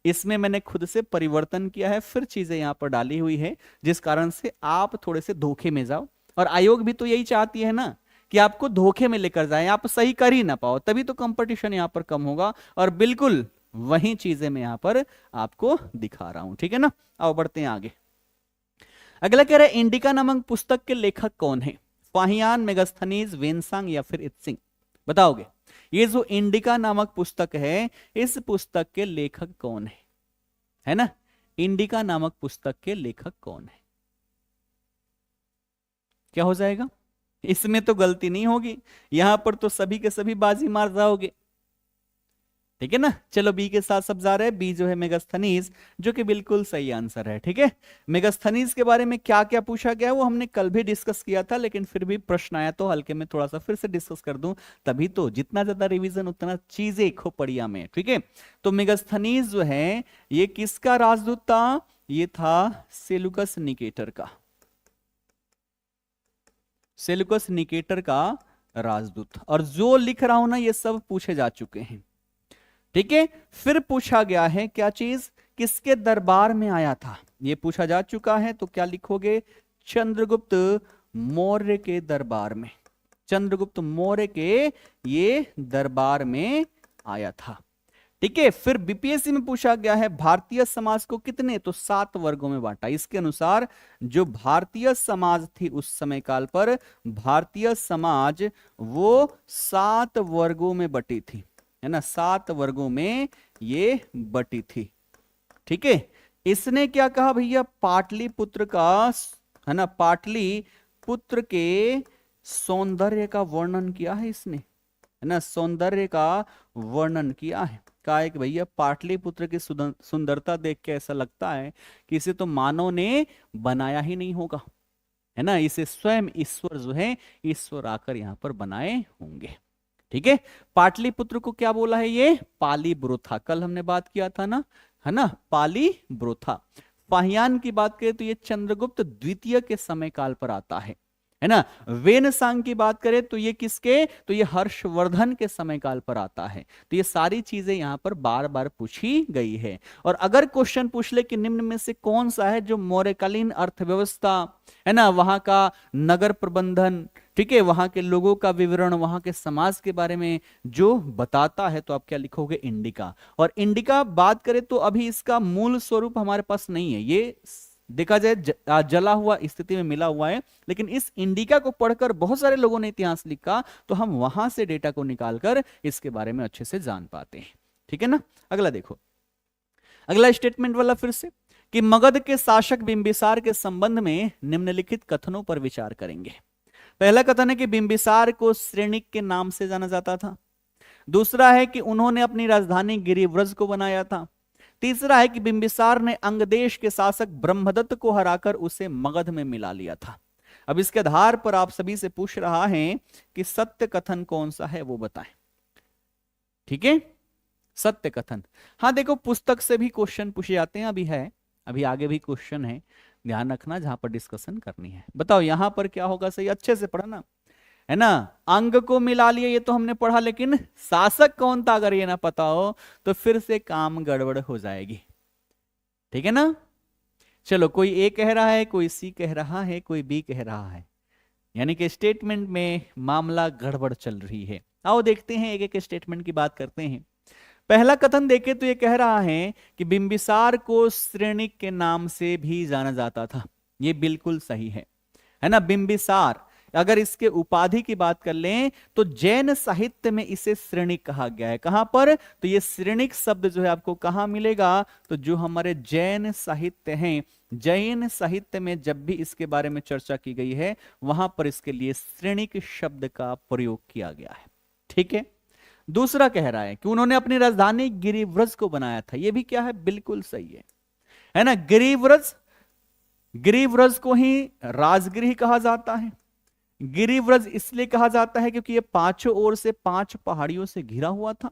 [SPEAKER 1] इसमें मैंने खुद से परिवर्तन किया है, फिर चीजें यहां पर डाली हुई है, जिस कारण से आप थोड़े से धोखे में जाओ। और आयोग भी तो यही चाहती है ना कि आपको धोखे में लेकर जाए, आप सही कर ही ना पाओ, तभी तो कंपटीशन यहां पर कम होगा। और बिल्कुल वही चीजें मैं यहां पर आपको दिखा रहा हूं। ठीक है ना? आओ बढ़ते हैं आगे। अगला कह रहा है, इंडिका नामक पुस्तक के लेखक कौन है? फाहियान, मेगास्थनीज, वेनसांग या फिर इत्सिंग? बताओगे? ये जो इंडिका नामक पुस्तक है, इस पुस्तक के लेखक कौन है ना? इंडिका नामक पुस्तक के लेखक कौन है? क्या हो जाएगा? इसमें तो गलती नहीं होगी, यहां पर तो सभी के सभी बाजी मार जाओगे। ठीक है ना? चलो बी के साथ सब जा रहे हैं। बी जो है मेगास्थनीज, जो कि बिल्कुल सही आंसर है। ठीक है, मेगास्थनीज के बारे में क्या क्या पूछा गया वो हमने कल भी डिस्कस किया था, लेकिन फिर भी प्रश्न आया तो हल्के में थोड़ा सा फिर से डिस्कस कर दूं, तभी तो जितना ज्यादा रिवीजन उतना चीजें खोपड़िया में। ठीक है, तो मेगास्थनीज जो है ये किसका राजदूत था? ये था सेलुकस निकेटर का। सेलुकस निकेटर का राजदूत। और जो लिख रहा हूं ना, ये सब पूछे जा चुके हैं। ठीक है, फिर पूछा गया है क्या चीज? किसके दरबार में आया था? ये पूछा जा चुका है, तो क्या लिखोगे? चंद्रगुप्त मौर्य के दरबार में। चंद्रगुप्त मौर्य के ये दरबार में आया था। ठीक है, फिर बीपीएससी में पूछा गया है, भारतीय समाज को कितने? तो 7 वर्गों में बांटा। इसके अनुसार जो भारतीय समाज थी उस समय काल पर, भारतीय समाज वो 7 वर्गों में बटी थी, है ना? 7 वर्गों में ये बटी थी। ठीक है, इसने क्या कहा भैया? पाटलिपुत्र का, है ना, पाटलिपुत्र के सौंदर्य का वर्णन किया है इसने, है ना? सौंदर्य का वर्णन किया है। कहा है कि भैया पाटलिपुत्र की सुंदरता देख के ऐसा लगता है कि इसे तो मानव ने बनाया ही नहीं होगा, है ना, इसे स्वयं ईश्वर जो है, ईश्वर आकर यहां पर बनाए होंगे। ठीक है, पाटलिपुत्र को क्या बोला है, ये पाली ब्रोथा, कल हमने बात किया था ना, है ना, पाली ब्रोथा। फाहियान की बात करें तो ये चंद्रगुप्त द्वितीय के समय काल पर आता है ना। वेनसांग की बात करें तो ये किसके, तो ये हर्षवर्धन के समय काल पर आता है। तो ये सारी चीजें यहां पर बार बार पूछी गई है। और अगर क्वेश्चन पूछ ले कि निम्न में से कौन सा है जो मौर्यकालीन अर्थव्यवस्था, है ना, वहां का नगर प्रबंधन, ठीक है, वहां के लोगों का विवरण, वहां के समाज के बारे में जो बताता है, तो आप क्या लिखोगे, इंडिका। और इंडिका बात करें तो अभी इसका मूल स्वरूप हमारे पास नहीं है, ये देखा जाए जला हुआ स्थिति में मिला हुआ है। लेकिन इस इंडिका को पढ़कर बहुत सारे लोगों ने इतिहास लिखा, तो हम वहां से डेटा को निकालकर इसके बारे में अच्छे से जान पाते हैं। ठीक है ना। अगला देखो, अगला स्टेटमेंट वाला फिर से, कि मगध के शासक बिंबिसार के संबंध में निम्नलिखित कथनों पर विचार करेंगे। पहला कथन है कि बिंबिसार को श्रेणिक के नाम से जाना जाता था। दूसरा है कि उन्होंने अपनी राजधानी गिरिव्रज को बनाया था। तीसरा है कि बिंबिसार ने अंगदेश के शासक ब्रह्मदत्त को हराकर उसे मगध में मिला लिया था। अब इसके आधार पर आप सभी से पूछ रहा है कि सत्य कथन कौन सा है वो बताएं। ठीक है, सत्य कथन। हाँ देखो, पुस्तक से भी क्वेश्चन पूछे जाते हैं, अभी आगे भी क्वेश्चन है, ध्यान रखना, जहां पर डिस्कशन करनी है। बताओ यहां पर क्या होगा, सही अच्छे से पढ़ना, है ना। अंग को मिला लिया ये तो हमने पढ़ा, लेकिन शासक कौन था अगर ये ना पता हो तो फिर से काम गड़बड़ हो जाएगी। ठीक है ना। चलो, कोई ए कह रहा है, कोई सी कह रहा है, कोई बी कह रहा है, यानी कि स्टेटमेंट में मामला गड़बड़ चल रही है। आओ देखते हैं, एक एक स्टेटमेंट की बात करते हैं। पहला कथन देखे तो ये कह रहा है कि बिंबिसार को श्रेणिक के नाम से भी जाना जाता था। ये बिल्कुल सही है ना। बिंबिसार, अगर इसके उपाधि की बात कर लें तो जैन साहित्य में इसे श्रेणिक कहा गया है। कहां पर, तो ये श्रेणिक शब्द जो है आपको कहां मिलेगा, तो जो हमारे जैन साहित्य हैं, जैन साहित्य में जब भी इसके बारे में चर्चा की गई है वहां पर इसके लिए श्रेणिक शब्द का प्रयोग किया गया है। ठीक है। दूसरा कह रहा है कि उन्होंने अपनी राजधानी गिरिव्रज को बनाया था। यह भी क्या है, बिल्कुल सही है ना। गिरिव्रज, गिरिव्रज को ही राजगृह कहा जाता है। गिरिव्रज इसलिए कहा जाता है क्योंकि ये पांचों ओर से 5 पहाड़ियों से घिरा हुआ था,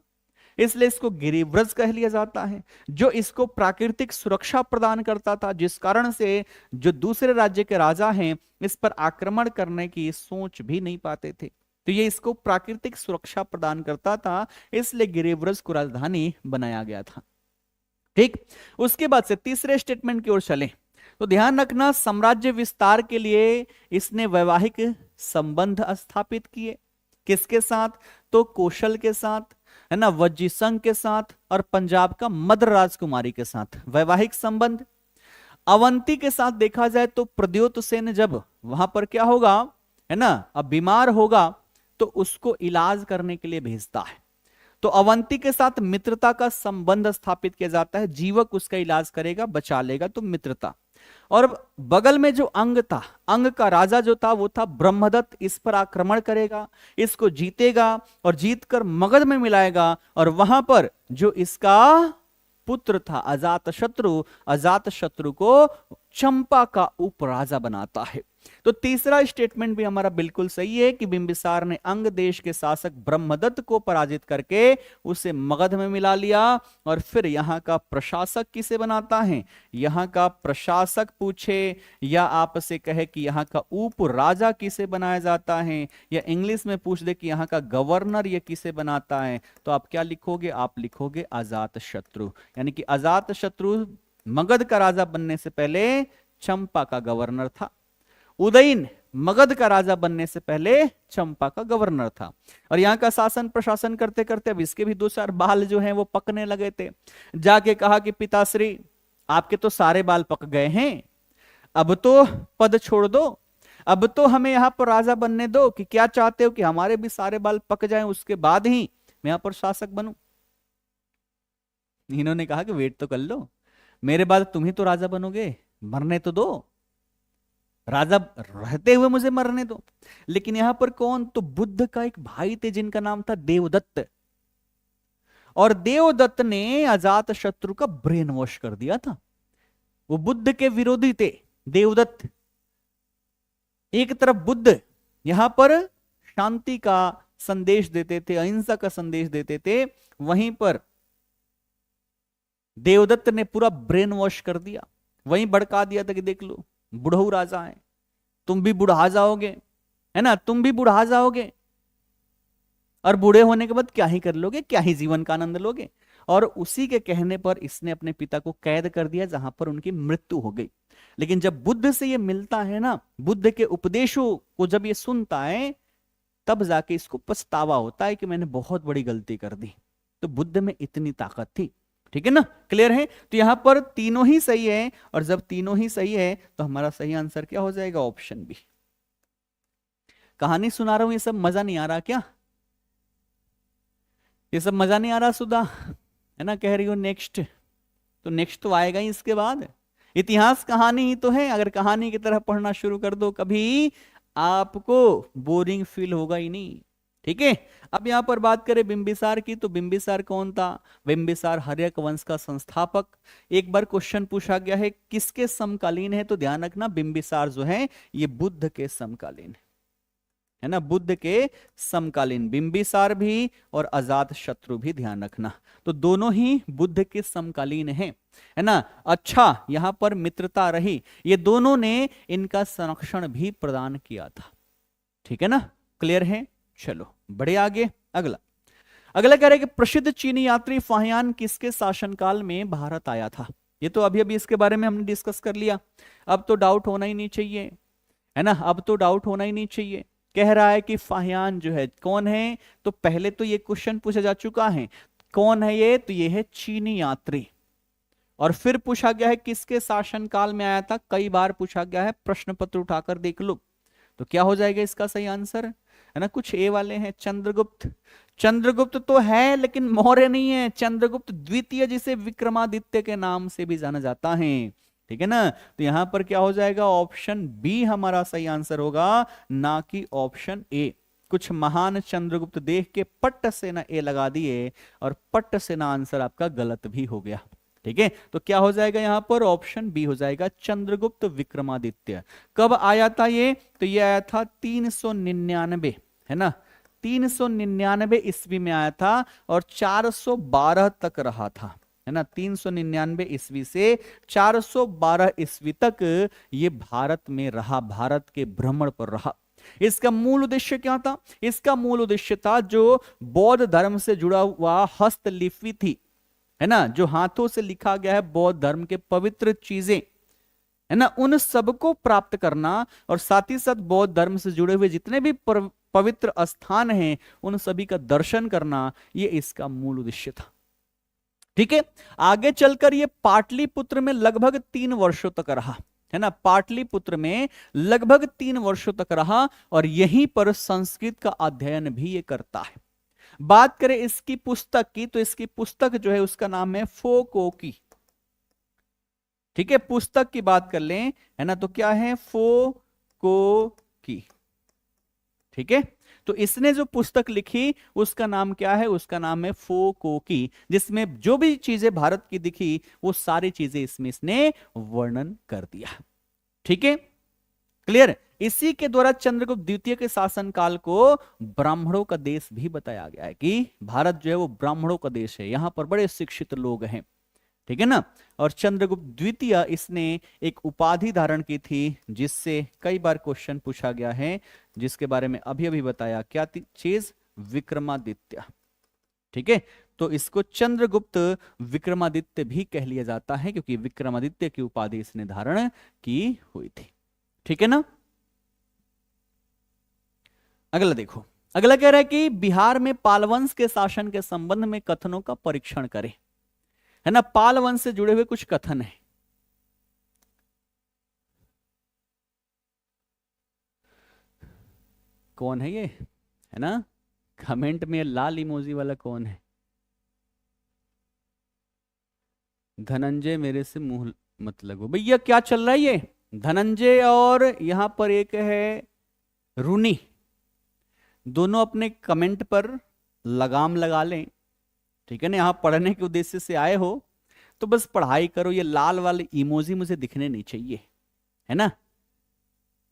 [SPEAKER 1] इसलिए इसको गिरिव्रज कह लिया जाता है, जो इसको प्राकृतिक सुरक्षा प्रदान करता था, जिस कारण से जो दूसरे राज्य के राजा हैं इस पर आक्रमण करने की सोच भी नहीं पाते थे। तो ये इसको प्राकृतिक सुरक्षा प्रदान करता था, इसलिए गिरिव्रज को राजधानी बनाया गया था। ठीक, उसके बाद से तीसरे स्टेटमेंट की ओर चलें तो ध्यान रखना, साम्राज्य विस्तार के लिए इसने वैवाहिक संबंध स्थापित किए। किसके साथ, तो कौशल के साथ, है ना, वज्जीसंघ के साथ और पंजाब का मद्र राजकुमारी के साथ वैवाहिक संबंध। अवंती के साथ देखा जाए तो प्रद्योत सेन जब वहां पर क्या होगा, है ना, अब बीमार होगा तो उसको इलाज करने के लिए भेजता है, तो अवंती के साथ मित्रता का संबंध स्थापित किया जाता है। जीवक उसका इलाज करेगा, बचा लेगा, तो मित्रता। और बगल में जो अंग था, अंग का राजा जो था वो था ब्रह्मदत्त, इस पर आक्रमण करेगा, इसको जीतेगा और जीतकर मगध में मिलाएगा, और वहां पर जो इसका पुत्र था अजातशत्रु, अजातशत्रु को चंपा का उपराजा बनाता है। तो तीसरा स्टेटमेंट भी हमारा बिल्कुल सही है कि बिंबिसार ने अंग देश के शासक ब्रह्मदत्त को पराजित करके उसे मगध में मिला लिया। और फिर यहां का प्रशासक किसे बनाता है, यहां का प्रशासक पूछे या आपसे कहे कि यहां का उप राजा किसे बनाया जाता है, या इंग्लिश में पूछ दे कि यहां का गवर्नर ये किसे बनाता है, तो आप क्या लिखोगे, आप लिखोगे अजातशत्रु। यानी कि अजातशत्रु मगध का राजा बनने से पहले चंपा का गवर्नर था। उदयन मगध का राजा बनने से पहले चंपा का गवर्नर था। और यहां का शासन प्रशासन करते करते अब इसके भी 2-4 बाल जो हैं वो पकने लगे थे। जाके कहा कि पिताश्री, आपके तो सारे बाल पक गए हैं, अब तो पद छोड़ दो, अब तो हमें यहां पर राजा बनने दो, कि क्या चाहते हो कि हमारे भी सारे बाल पक जाएं, उसके बाद ही मैं यहां पर शासक बनूं। इन्होंने कहा कि वेट तो कर लो, मेरे बाद तुम ही तो राजा बनोगे, मरने तो दो, राजा रहते हुए मुझे मरने दो। लेकिन यहां पर कौन, तो बुद्ध का एक भाई थे जिनका नाम था देवदत्त। और देवदत्त ने अजात शत्रु का ब्रेन वॉश कर दिया था। वो बुद्ध के विरोधी थे देवदत्त। एक तरफ बुद्ध यहां पर शांति का संदेश देते थे, अहिंसा का संदेश देते थे, वहीं पर देवदत्त ने पूरा ब्रेन वॉश कर दिया, वहीं भड़का दिया था कि देख लो बुढ़ऊ राजा है, तुम भी बुढ़ा जाओगे, है ना, तुम भी बुढ़ा जाओगे और बूढ़े होने के बाद क्या ही कर लोगे, क्या ही जीवन का आनंद लोगे। और उसी के कहने पर इसने अपने पिता को कैद कर दिया, जहां पर उनकी मृत्यु हो गई। लेकिन जब बुद्ध से ये मिलता है ना, बुद्ध के उपदेशों को जब ये सुनता है, तब जाके इसको पछतावा होता है कि मैंने बहुत बड़ी गलती कर दी। तो बुद्ध में इतनी ताकत थी। ठीक है ना, क्लियर है। तो यहां पर तीनों ही सही है, और जब तीनों ही सही है तो हमारा सही आंसर क्या हो जाएगा, ऑप्शन बी। कहानी सुना रहा हूं, ये सब मजा नहीं आ रहा क्या, ये सब मजा नहीं आ रहा सुधा, है ना, कह रही हो नेक्स्ट, तो नेक्स्ट तो आएगा ही इसके बाद। इतिहास कहानी ही तो है, अगर कहानी की तरह पढ़ना शुरू कर दो कभी आपको बोरिंग फील होगा ही नहीं। ठीक है, अब यहां पर बात करें बिंबिसार की, तो बिंबिसार कौन था, बिंबिसार हर्यक वंश का संस्थापक। एक बार क्वेश्चन पूछा गया है किसके समकालीन है, तो ध्यान रखना बिंबिसार जो है ये बुद्ध के समकालीन है ना, बुद्ध के समकालीन, बिंबिसार भी और अजात शत्रु भी, ध्यान रखना। तो दोनों ही बुद्ध के समकालीन है ना। अच्छा, यहां पर मित्रता रही, ये दोनों ने इनका संरक्षण भी प्रदान किया था। ठीक है ना, क्लियर है। चलो बढ़े आगे। अगला अगला कह रहे कि प्रसिद्ध चीनी यात्री फाहियान किसके शासनकाल में भारत आया था। ये तो अभी अभी इसके बारे में हमने डिस्कस कर लिया, अब तो डाउट होना ही नहीं चाहिए, है ना, अब तो डाउट होना ही नहीं चाहिए। कह रहा है कि फाहियान जो है कौन है, तो पहले तो ये क्वेश्चन पूछा जा चुका है, कौन है ये, तो ये है चीनी यात्री। और फिर पूछा गया है किसके शासनकाल में आया था, कई बार पूछा गया है, प्रश्न पत्र उठाकर देख लो। तो क्या हो जाएगा इसका सही आंसर, है ना, कुछ ए वाले हैं, चंद्रगुप्त। चंद्रगुप्त तो है लेकिन मौर्य नहीं है, चंद्रगुप्त द्वितीय, जिसे विक्रमादित्य के नाम से भी जाना जाता है। ठीक है ना, तो यहां पर क्या हो जाएगा, ऑप्शन बी हमारा सही आंसर होगा, ना कि ऑप्शन ए। कुछ महान चंद्रगुप्त देख के पट्ट से ना ए लगा दिए, और पट्ट से ना आंसर आपका गलत भी हो गया। ठीक है, तो क्या हो जाएगा यहां पर, ऑप्शन बी हो जाएगा, चंद्रगुप्त विक्रमादित्य। कब आया था ये, तो ये आया था 399, है ना, 399 ईस्वी में आया था, और 412 तक रहा था, है ना, 399 ईस्वी से 412 ईस्वी तक ये भारत में रहा, भारत के भ्रमण पर रहा। इसका मूल उद्देश्य क्या था, इसका मूल उद्देश्य था जो बौद्ध धर्म से जुड़ा हुआ हस्तलिपि थी, है ना, जो हाथों से लिखा गया है बौद्ध धर्म के पवित्र चीजें, है ना, उन सबको प्राप्त करना, और साथ ही साथ बौद्ध धर्म से जुड़े हुए जितने भी पवित्र स्थान हैं उन सभी का दर्शन करना, ये इसका मूल उद्देश्य था। ठीक है, आगे चलकर ये पाटलिपुत्र में लगभग 3 वर्षों तक रहा, है ना, पाटलिपुत्र में लगभग 3 वर्षों तक रहा, और यहीं पर संस्कृत का अध्ययन भी ये करता है। बात करें इसकी पुस्तक की, तो इसकी पुस्तक जो है उसका नाम है फो को की। ठीक है, पुस्तक की बात कर लें, है ना, तो क्या है, फो को की। ठीक है, तो इसने जो पुस्तक लिखी उसका नाम क्या है, उसका नाम है फो को की, जिसमें जो भी चीजें भारत की दिखी वो सारी चीजें इसमें इसने वर्णन कर दिया। ठीक है, क्लियर। इसी के द्वारा चंद्रगुप्त द्वितीय के शासनकाल को ब्राह्मणों का देश भी बताया गया है, कि भारत जो है वो ब्राह्मणों का देश है, यहां पर बड़े शिक्षित लोग हैं। ठीक है ना, और चंद्रगुप्त द्वितीय इसने एक उपाधि धारण की थी, जिससे कई बार क्वेश्चन पूछा गया है, जिसके बारे में अभी अभी बताया, क्या चीज, विक्रमादित्य। ठीक है, तो इसको चंद्रगुप्त विक्रमादित्य भी कह लिया जाता है, क्योंकि विक्रमादित्य की उपाधि इसने धारण की हुई थी। ठीक है ना, अगला देखो, अगला कह रहा है कि बिहार में पाल वंश के शासन के संबंध में कथनों का परीक्षण करें, है ना, पाल वंश से जुड़े हुए कुछ कथन है। कौन है ये, है ना, कमेंट में लाल इमोजी वाला कौन है, धनंजय मेरे से मुंह मत लगो भैया, क्या चल रहा है ये, धनंजय और यहां पर एक है रूनी, दोनों अपने कमेंट पर लगाम लगा लें, ठीक है ना, यहाँ पढ़ने के उद्देश्य से आए हो तो बस पढ़ाई करो। ये लाल वाले इमोजी मुझे दिखने नहीं चाहिए, है ना,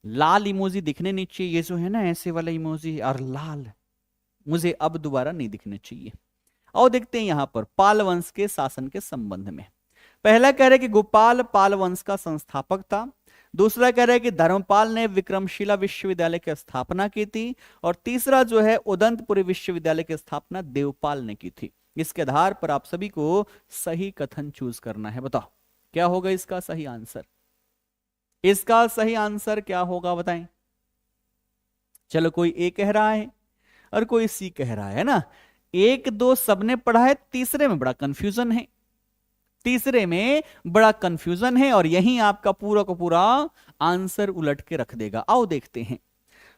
[SPEAKER 1] लाल इमोजी दिखने नहीं चाहिए। ये जो है ना ऐसे वाला इमोजी और लाल, मुझे अब दोबारा नहीं दिखने चाहिए। और देखते हैं यहां पर पाल वंश के शासन के संबंध में। पहला कह रहे कि गोपाल पाल वंश का संस्थापक था। दूसरा कह रहा है कि धर्मपाल ने विक्रमशिला विश्वविद्यालय की स्थापना की थी। और तीसरा जो है उदंतपुरी विश्वविद्यालय की स्थापना देवपाल ने की थी। इसके आधार पर आप सभी को सही कथन चूज करना है। बताओ क्या होगा इसका सही आंसर? इसका सही आंसर क्या होगा बताएं? चलो, कोई ए कह रहा है और कोई सी कह रहा है ना। एक दो सबने पढ़ा है, तीसरे में बड़ा कंफ्यूजन है, तीसरे में बड़ा कंफ्यूजन है और यही आपका पूरा का पूरा आंसर उलट के रख देगा। आओ देखते हैं।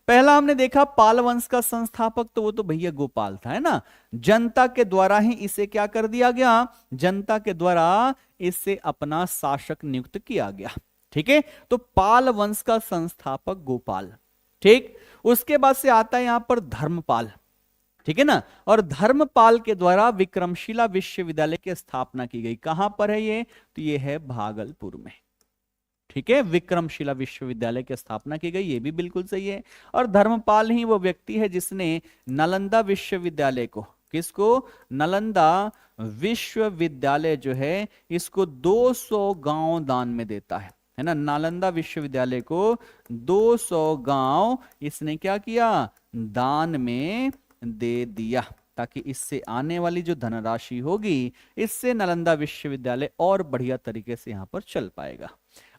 [SPEAKER 1] पहला हमने देखा पाल वंश का संस्थापक, तो वो तो भैया गोपाल था, है ना। जनता के द्वारा ही इसे क्या कर दिया गया? जनता के द्वारा इसे अपना शासक नियुक्त किया गया। ठीक है, तो पाल वंश का संस्थापक गोपाल। ठीक, उसके बाद से आता है यहां पर धर्मपाल। ठीक है ना, और धर्मपाल के द्वारा विक्रमशिला विश्वविद्यालय की स्थापना की गई। कहां पर है ये? तो ये है भागलपुर में। ठीक है, विक्रमशिला विश्वविद्यालय की स्थापना की गई, ये भी बिल्कुल सही है। और धर्मपाल ही वो व्यक्ति है जिसने नालंदा विश्वविद्यालय को, किसको? नालंदा विश्वविद्यालय जो है इसको 200 गांव दान में देता है ना। नालंदा विश्वविद्यालय को 200 गांव इसने क्या किया? दान में दे दिया, ताकि इससे आने वाली जो धनराशि होगी इससे नालंदा विश्वविद्यालय और बढ़िया तरीके से यहां पर चल पाएगा।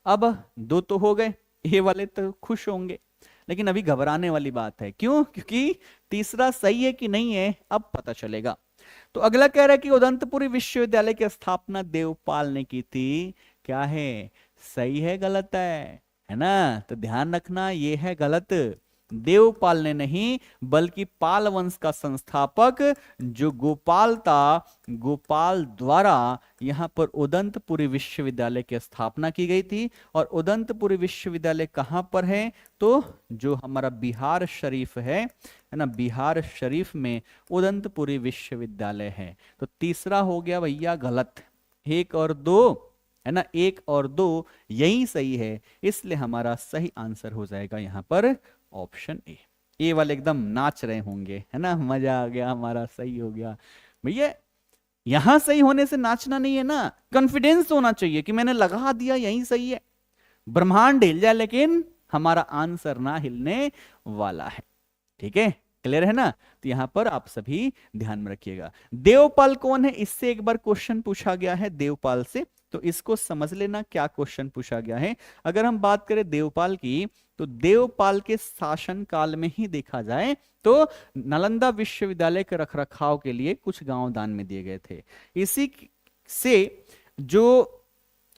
[SPEAKER 1] अब दो तो हो गए, ये वाले तो खुश होंगे, लेकिन अभी घबराने वाली बात है। क्यों? क्योंकि तीसरा सही है कि नहीं है अब पता चलेगा। तो अगला कह रहा है कि उदंतपुरी विश्वविद्यालय की स्थापना देवपाल ने की थी। क्या है? सही है गलत है ना? तो ध्यान रखना, ये है गलत। देवपाल ने नहीं, बल्कि पाल वंश का संस्थापक जो गोपाल था, गोपाल द्वारा यहां पर उदंतपुरी विश्वविद्यालय की स्थापना की गई थी। और उदंतपुरी विश्वविद्यालय कहां पर है? तो जो हमारा बिहार शरीफ है ना, बिहार शरीफ में उदंतपुरी विश्वविद्यालय है। तो तीसरा हो गया भैया गलत। एक और दो है ना, एक और दो यही सही है, इसलिए हमारा सही आंसर हो जाएगा यहां पर ऑप्शन ए वाले एकदम नाच रहे होंगे, है ना, मजा आ गया, हमारा सही हो गया। भैया यहां सही होने से नाचना नहीं है ना, कॉन्फिडेंस होना चाहिए कि मैंने लगा दिया यही सही है। ब्रह्मांड हिल जाए लेकिन हमारा आंसर ना हिलने वाला है। ठीक है, क्लियर है ना? तो यहां पर आप सभी ध्यान में रखिएगा। देवपाल कौन है? इससे एक बार क्वेश्चन पूछा गया है देवपाल से, तो इसको समझ लेना क्या क्वेश्चन पूछा गया है। अगर हम बात करें देवपाल की, तो देवपाल के शासन काल में ही देखा जाए तो नालंदा विश्वविद्यालय के रखरखाव के लिए कुछ गांव दान में दिए गए थे। इसी से जो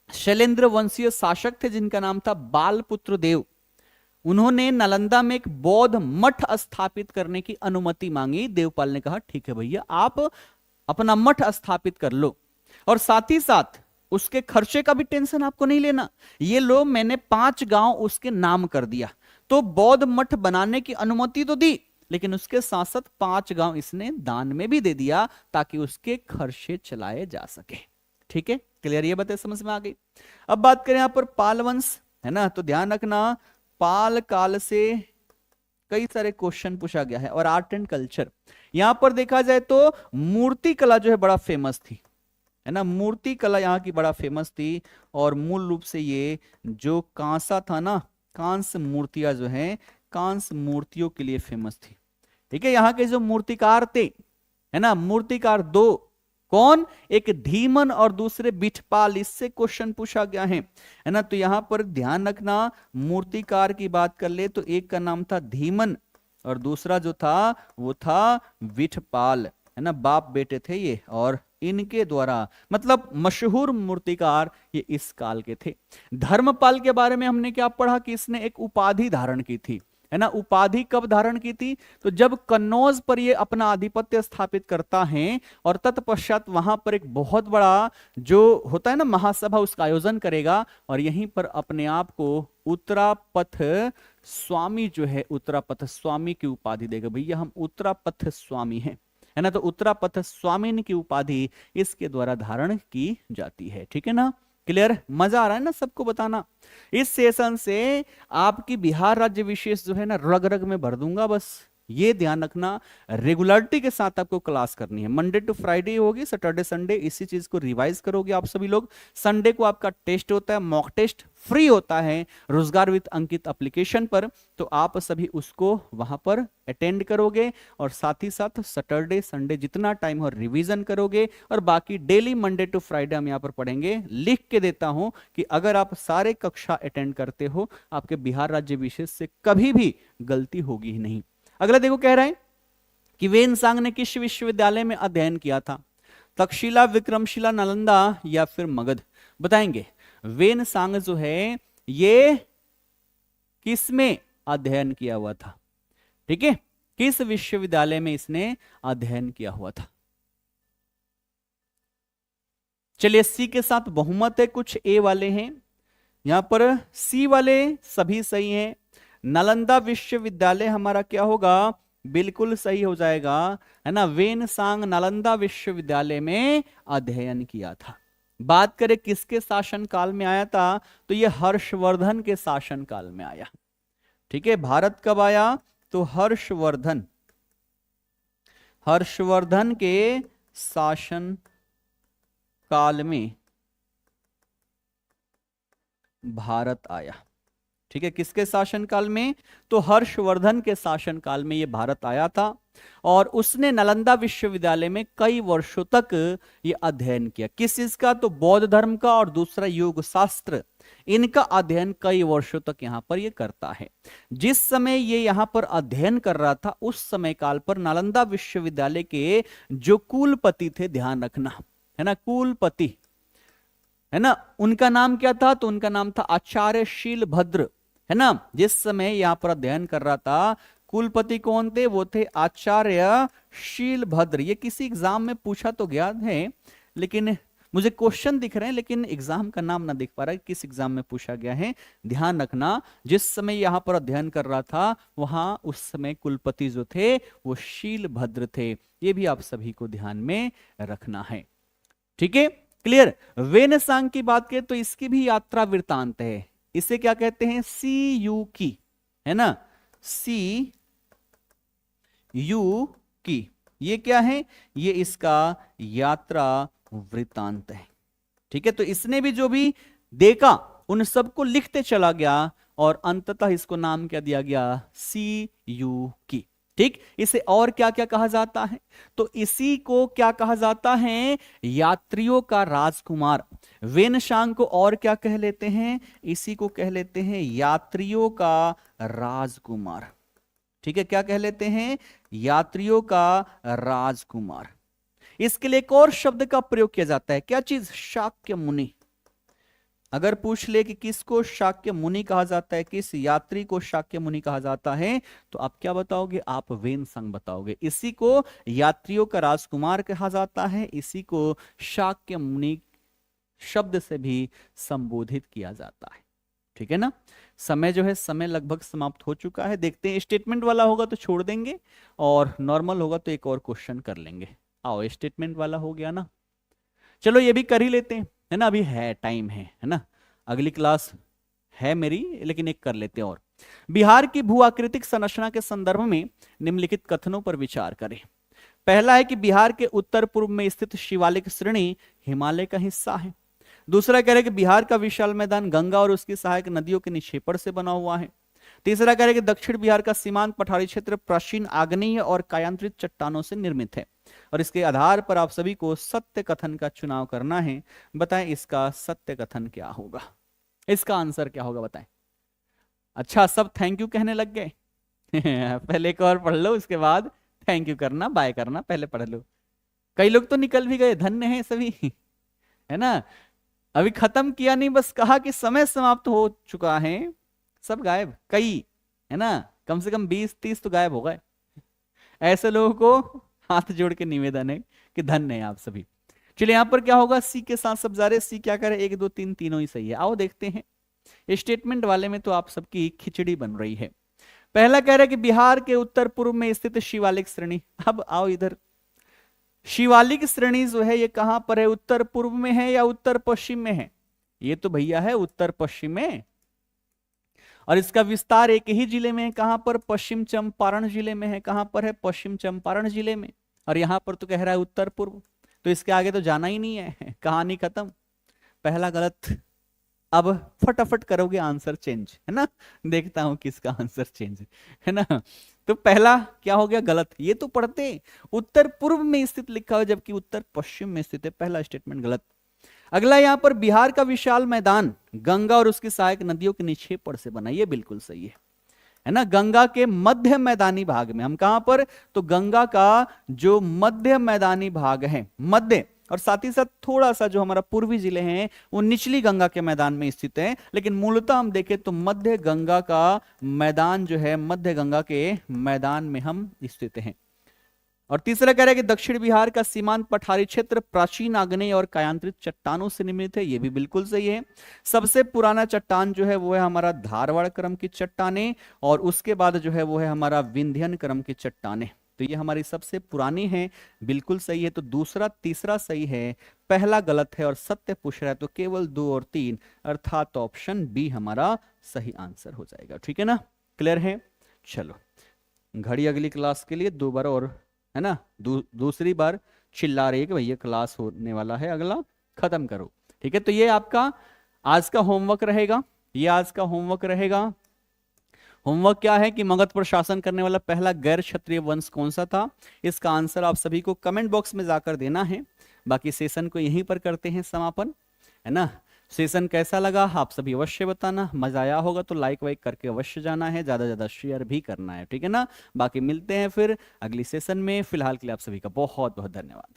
[SPEAKER 1] शैलेंद्र वंशीय शासक थे जिनका नाम था बालपुत्र देव, उन्होंने नालंदा में एक बौद्ध मठ स्थापित करने की अनुमति मांगी। देवपाल ने कहा ठीक है भैया, आप अपना मठ स्थापित कर लो, और साथ ही साथ उसके खर्चे का भी टेंशन आपको नहीं लेना। ये लो, मैंने 5 गांव उसके नाम कर दिया। तो बौद्ध मठ बनाने की अनुमति तो दी, लेकिन उसके साथ साथ 5 गांव इसने दान में भी दे दिया, ताकि उसके खर्चे चलाए जा सके। ठीक है, क्लियर? ये बातें समझ में आ गई। अब बात करें यहां पर पाल वंश, है ना, तो ध्यान रखना पाल काल से कई सारे क्वेश्चन पूछा गया है। और आर्ट एंड कल्चर, यहां पर देखा जाए तो मूर्ति कला जो है बड़ा फेमस थी, है ना, मूर्ति कला यहाँ की बड़ा फेमस थी। और मूल रूप से ये जो कांसा था ना, कांस मूर्तियां जो हैं, कांस मूर्तियों के लिए फेमस थी। ठीक है, यहाँ के जो मूर्तिकार थे, है ना, मूर्तिकार दो, कौन? एक धीमन और दूसरे बिठपाल, इससे क्वेश्चन पूछा गया है ना। तो यहां पर ध्यान रखना, मूर्तिकार की बात कर ले तो एक का नाम था धीमन और दूसरा जो था वो था बिठपाल, है ना, बाप बेटे थे ये। और इनके द्वारा, मतलब मशहूर मूर्तिकार ये इस काल के थे। धर्मपाल के बारे में हमने क्या पढ़ा कि इसने एक उपाधि धारण की थी, है ना। उपाधि कब धारण की थी? तो जब कन्नौज पर ये अपना आधिपत्य स्थापित करता है और तत्पश्चात वहां पर एक बहुत बड़ा जो होता है ना महासभा, उसका आयोजन करेगा और यहीं पर अपने आप को उत्तरापथ स्वामी जो है, उत्तरापथ स्वामी की उपाधि देगा। भैया हम उत्तरापथ स्वामी हैं, है ना। तो उत्तरापथ स्वामिन की उपाधि इसके द्वारा धारण की जाती है। ठीक है ना, क्लियर, मजा आ रहा है ना सबको बताना। इस सेशन से आपकी बिहार राज्य विशेष जो है ना रग रग में भर दूंगा, बस ये ध्यान रखना। रेगुलरिटी के साथ आपको क्लास करनी है, मंडे टू फ्राइडे होगी, सैटरडे संडे इसी चीज को रिवाइज करोगे आप सभी लोग। संडे को आपका टेस्ट होता है, मॉक टेस्ट फ्री होता है रोजगार विद अंकित एप्लीकेशन पर, तो आप सभी उसको वहां पर अटेंड करोगे और साथ ही साथ सैटरडे संडे जितना टाइम हो रिवीजन करोगे, और बाकी डेली मंडे टू फ्राइडे हम यहां पर पढ़ेंगे। लिख के देता हूं कि अगर आप सारे कक्षा अटेंड करते हो, आपके बिहार राज्य विशेष से कभी भी गलती होगी ही नहीं। अगला देखो, कह रहे हैं कि वेनसांग ने किस विश्वविद्यालय में अध्ययन किया था? तक्षशिला, विक्रमशिला, नालंदा या फिर मगध? बताएंगे। वेनसांग जो है ये किसमें अध्ययन किया हुआ था? ठीक है, किस विश्वविद्यालय में इसने अध्ययन किया हुआ था? चलिए, सी के साथ बहुमत है, कुछ ए वाले हैं यहां पर, सी वाले सभी सही हैं। नालंदा विश्वविद्यालय हमारा क्या होगा? बिल्कुल सही हो जाएगा, है ना। वेनसांग नालंदा विश्वविद्यालय में अध्ययन किया था। बात करें किसके शासन काल में आया था, तो यह हर्षवर्धन के शासन काल में आया। ठीक है, भारत कब आया? तो हर्षवर्धन के शासन काल में भारत आया। ठीक है, किसके शासन काल में? तो हर्षवर्धन के शासन काल में ये भारत आया था, और उसने नालंदा विश्वविद्यालय में कई वर्षों तक ये अध्ययन किया। किस चीज का? तो बौद्ध धर्म का, और दूसरा योग शास्त्र, इनका अध्ययन कई वर्षों तक यहां पर ये करता है। जिस समय ये यहां पर अध्ययन कर रहा था, उस समय काल पर नालंदा विश्वविद्यालय के जो कुलपति थे, ध्यान रखना, है ना, कुलपति, है ना, उनका नाम क्या था? तो उनका नाम था आचार्य शीलभद्र, है ना। जिस समय यहां पर अध्ययन कर रहा था, कुलपति कौन थे? वो थे आचार्य शीलभद्र। ये किसी एग्जाम में पूछा तो गया है, लेकिन मुझे क्वेश्चन दिख रहे हैं, लेकिन एग्जाम का नाम ना दिख पा रहा है, किस एग्जाम में पूछा गया है। ध्यान रखना, जिस समय यहां पर अध्ययन कर रहा था, वहां उस समय कुलपति जो थे वो शीलभद्र थे। ये भी आप सभी को ध्यान में रखना है। ठीक है, क्लियर। वेनसांग की बात करें तो इसकी भी यात्रा वृत्तांत है। इसे क्या कहते हैं? सी यू की, है ना, सी यू की। ये क्या है? ये इसका यात्रा वृत्तांत है। ठीक है, तो इसने भी जो भी देखा उन सबको लिखते चला गया, और अंततः इसको नाम क्या दिया गया? सी यू की। ठीक, इसे और क्या क्या कहा जाता है? तो इसी को क्या कहा जाता है? यात्रियों का राजकुमार। वेनसांग को और क्या कह लेते हैं? इसी को कह लेते हैं यात्रियों का राजकुमार। ठीक है, क्या कह लेते हैं? यात्रियों का राजकुमार। इसके लिए एक और शब्द का प्रयोग किया जाता है, क्या चीज? शाक्य मुनि। अगर पूछ ले कि किसको शाक्य मुनि कहा जाता है, किस यात्री को शाक्य मुनि कहा जाता है, तो आप क्या बताओगे? आप वेनसांग बताओगे। इसी को यात्रियों का राजकुमार कहा जाता है, इसी को शाक्य मुनि शब्द से भी संबोधित किया जाता है। ठीक है ना। समय जो है, समय लगभग समाप्त हो चुका है। देखते हैं, स्टेटमेंट वाला होगा तो छोड़ देंगे, और नॉर्मल होगा तो एक और क्वेश्चन कर लेंगे। आओ, स्टेटमेंट वाला हो गया ना, चलो ये भी कर ही लेते हैं, है ना। अभी है, टाइम है ना, अगली क्लास है मेरी, लेकिन एक कर लेते हैं और। बिहार की भू आकृतिक संरचना के संदर्भ में निम्नलिखित कथनों पर विचार करें। पहला है कि बिहार के उत्तर पूर्व में स्थित शिवालिक श्रेणी हिमालय का हिस्सा है। दूसरा कह रहे हैं कि बिहार का विशाल मैदान गंगा और उसकी सहायक नदियों के निक्षेपण से बना हुआ है। तीसरा कह रहे हैं कि दक्षिण बिहार का सीमांत पठारी क्षेत्र प्राचीन आग्नेय और कायांतरित चट्टानों से निर्मित है। और इसके आधार पर आप सभी को सत्य कथन का चुनाव करना है। बताएं इसका सत्य कथन क्या होगा, इसका आंसर क्या होगा, बताएं। अच्छा, सब थैंक यू कहने लग गए। पहले एक और पढ़ लो, उसके बाद थैंक यू करना, बाय करना, पहले पढ़ लो। कई लोग तो निकल भी गए, धन्य है सभी, है ना। अभी खत्म किया नहीं, बस कहा कि समय समाप्त हो चुका है, सब गायब, कई, है ना, कम से कम 20-30 तो गायब हो गए। ऐसे लोगों को हाथ जोड़ के निवेदन है कि धन्य है आप सभी। चलिए, यहां पर क्या होगा? सी के साथ सब जा रहे, सी क्या करे? 1 2 3 तीनों ही सही है। आओ देखते हैं, स्टेटमेंट वाले में तो आप सबकी खिचड़ी बन रही है। पहला कह रहा है कि बिहार के उत्तर पूर्व में स्थित शिवालिक श्रेणी। अब आओ इधर, शिवालिक श्रेणी जो है ये कहां पर है, उत्तर पूर्व में है या उत्तर पश्चिम में है? ये तो भैया है उत्तर पश्चिम में, और इसका विस्तार एक ही जिले में है, कहां पर, पश्चिम चंपारण जिले में है। कहां पर है, पश्चिम चंपारण जिले में। और यहां पर तो कह रहा है उत्तर पूर्व, तो इसके आगे तो जाना ही नहीं है, कहानी खत्म, पहला गलत। अब फटाफट करोगे आंसर चेंज, है ना, देखता हूं किसका आंसर चेंज है ना। तो पहला क्या हो गया, गलत। ये तो पढ़ते उत्तर पूर्व में स्थित लिखा हो जबकि उत्तर पश्चिम में स्थित है, पहला स्टेटमेंट गलत। अगला यहां पर बिहार का विशाल मैदान गंगा और उसकी सहायक नदियों के निक्षेपण से बना, ये बिल्कुल सही है ना। गंगा के मध्य मैदानी भाग में, हम कहां पर, तो गंगा का जो मध्य मैदानी भाग है, मध्य, और साथ ही साथ थोड़ा सा जो हमारा पूर्वी जिले हैं वो निचली गंगा के मैदान में स्थित है, लेकिन मूलतः हम देखें तो मध्य गंगा का मैदान जो है, मध्य गंगा के मैदान में हम स्थित हैं। और तीसरा कह रहा है कि दक्षिण बिहार का सीमांत पठारी क्षेत्र प्राचीन आग्नेय और कायांतरित चट्टानों से निर्मित है, ये भी बिल्कुल सही है। सबसे पुराना चट्टान जो है वो है हमारा धारवाड़ क्रम की चट्टानें, और उसके बाद जो है वो है हमारा विंध्यन क्रम की चट्टानें, तो ये हमारी सबसे पुरानी है, बिल्कुल सही है। तो दूसरा तीसरा सही है, पहला गलत है, और सत्य पूछ रहा है तो केवल 2 और 3, अर्थात ऑप्शन बी हमारा सही आंसर हो जाएगा। ठीक है ना, क्लियर है। चलो, घड़ी अगली क्लास के लिए 2 बार और, है ना, दूसरी बार चिल्ला रही है कि भैया क्लास होने वाला है, अगला खत्म करो। ठीक है, तो ये आपका आज का होमवर्क रहेगा, ये आज का होमवर्क रहेगा। होमवर्क क्या है कि मगध पर शासन करने वाला पहला गैर क्षत्रिय वंश कौन सा था, इसका आंसर आप सभी को कमेंट बॉक्स में जाकर देना है। बाकी सेशन को यहीं पर करते हैं समापन, है ना। सेशन कैसा लगा आप सभी अवश्य बताना, मजा आया होगा तो लाइक वाइक करके अवश्य जाना है, ज्यादा ज्यादा शेयर भी करना है, ठीक है ना। बाकी मिलते हैं फिर अगली सेशन में, फिलहाल के लिए आप सभी का बहुत बहुत धन्यवाद।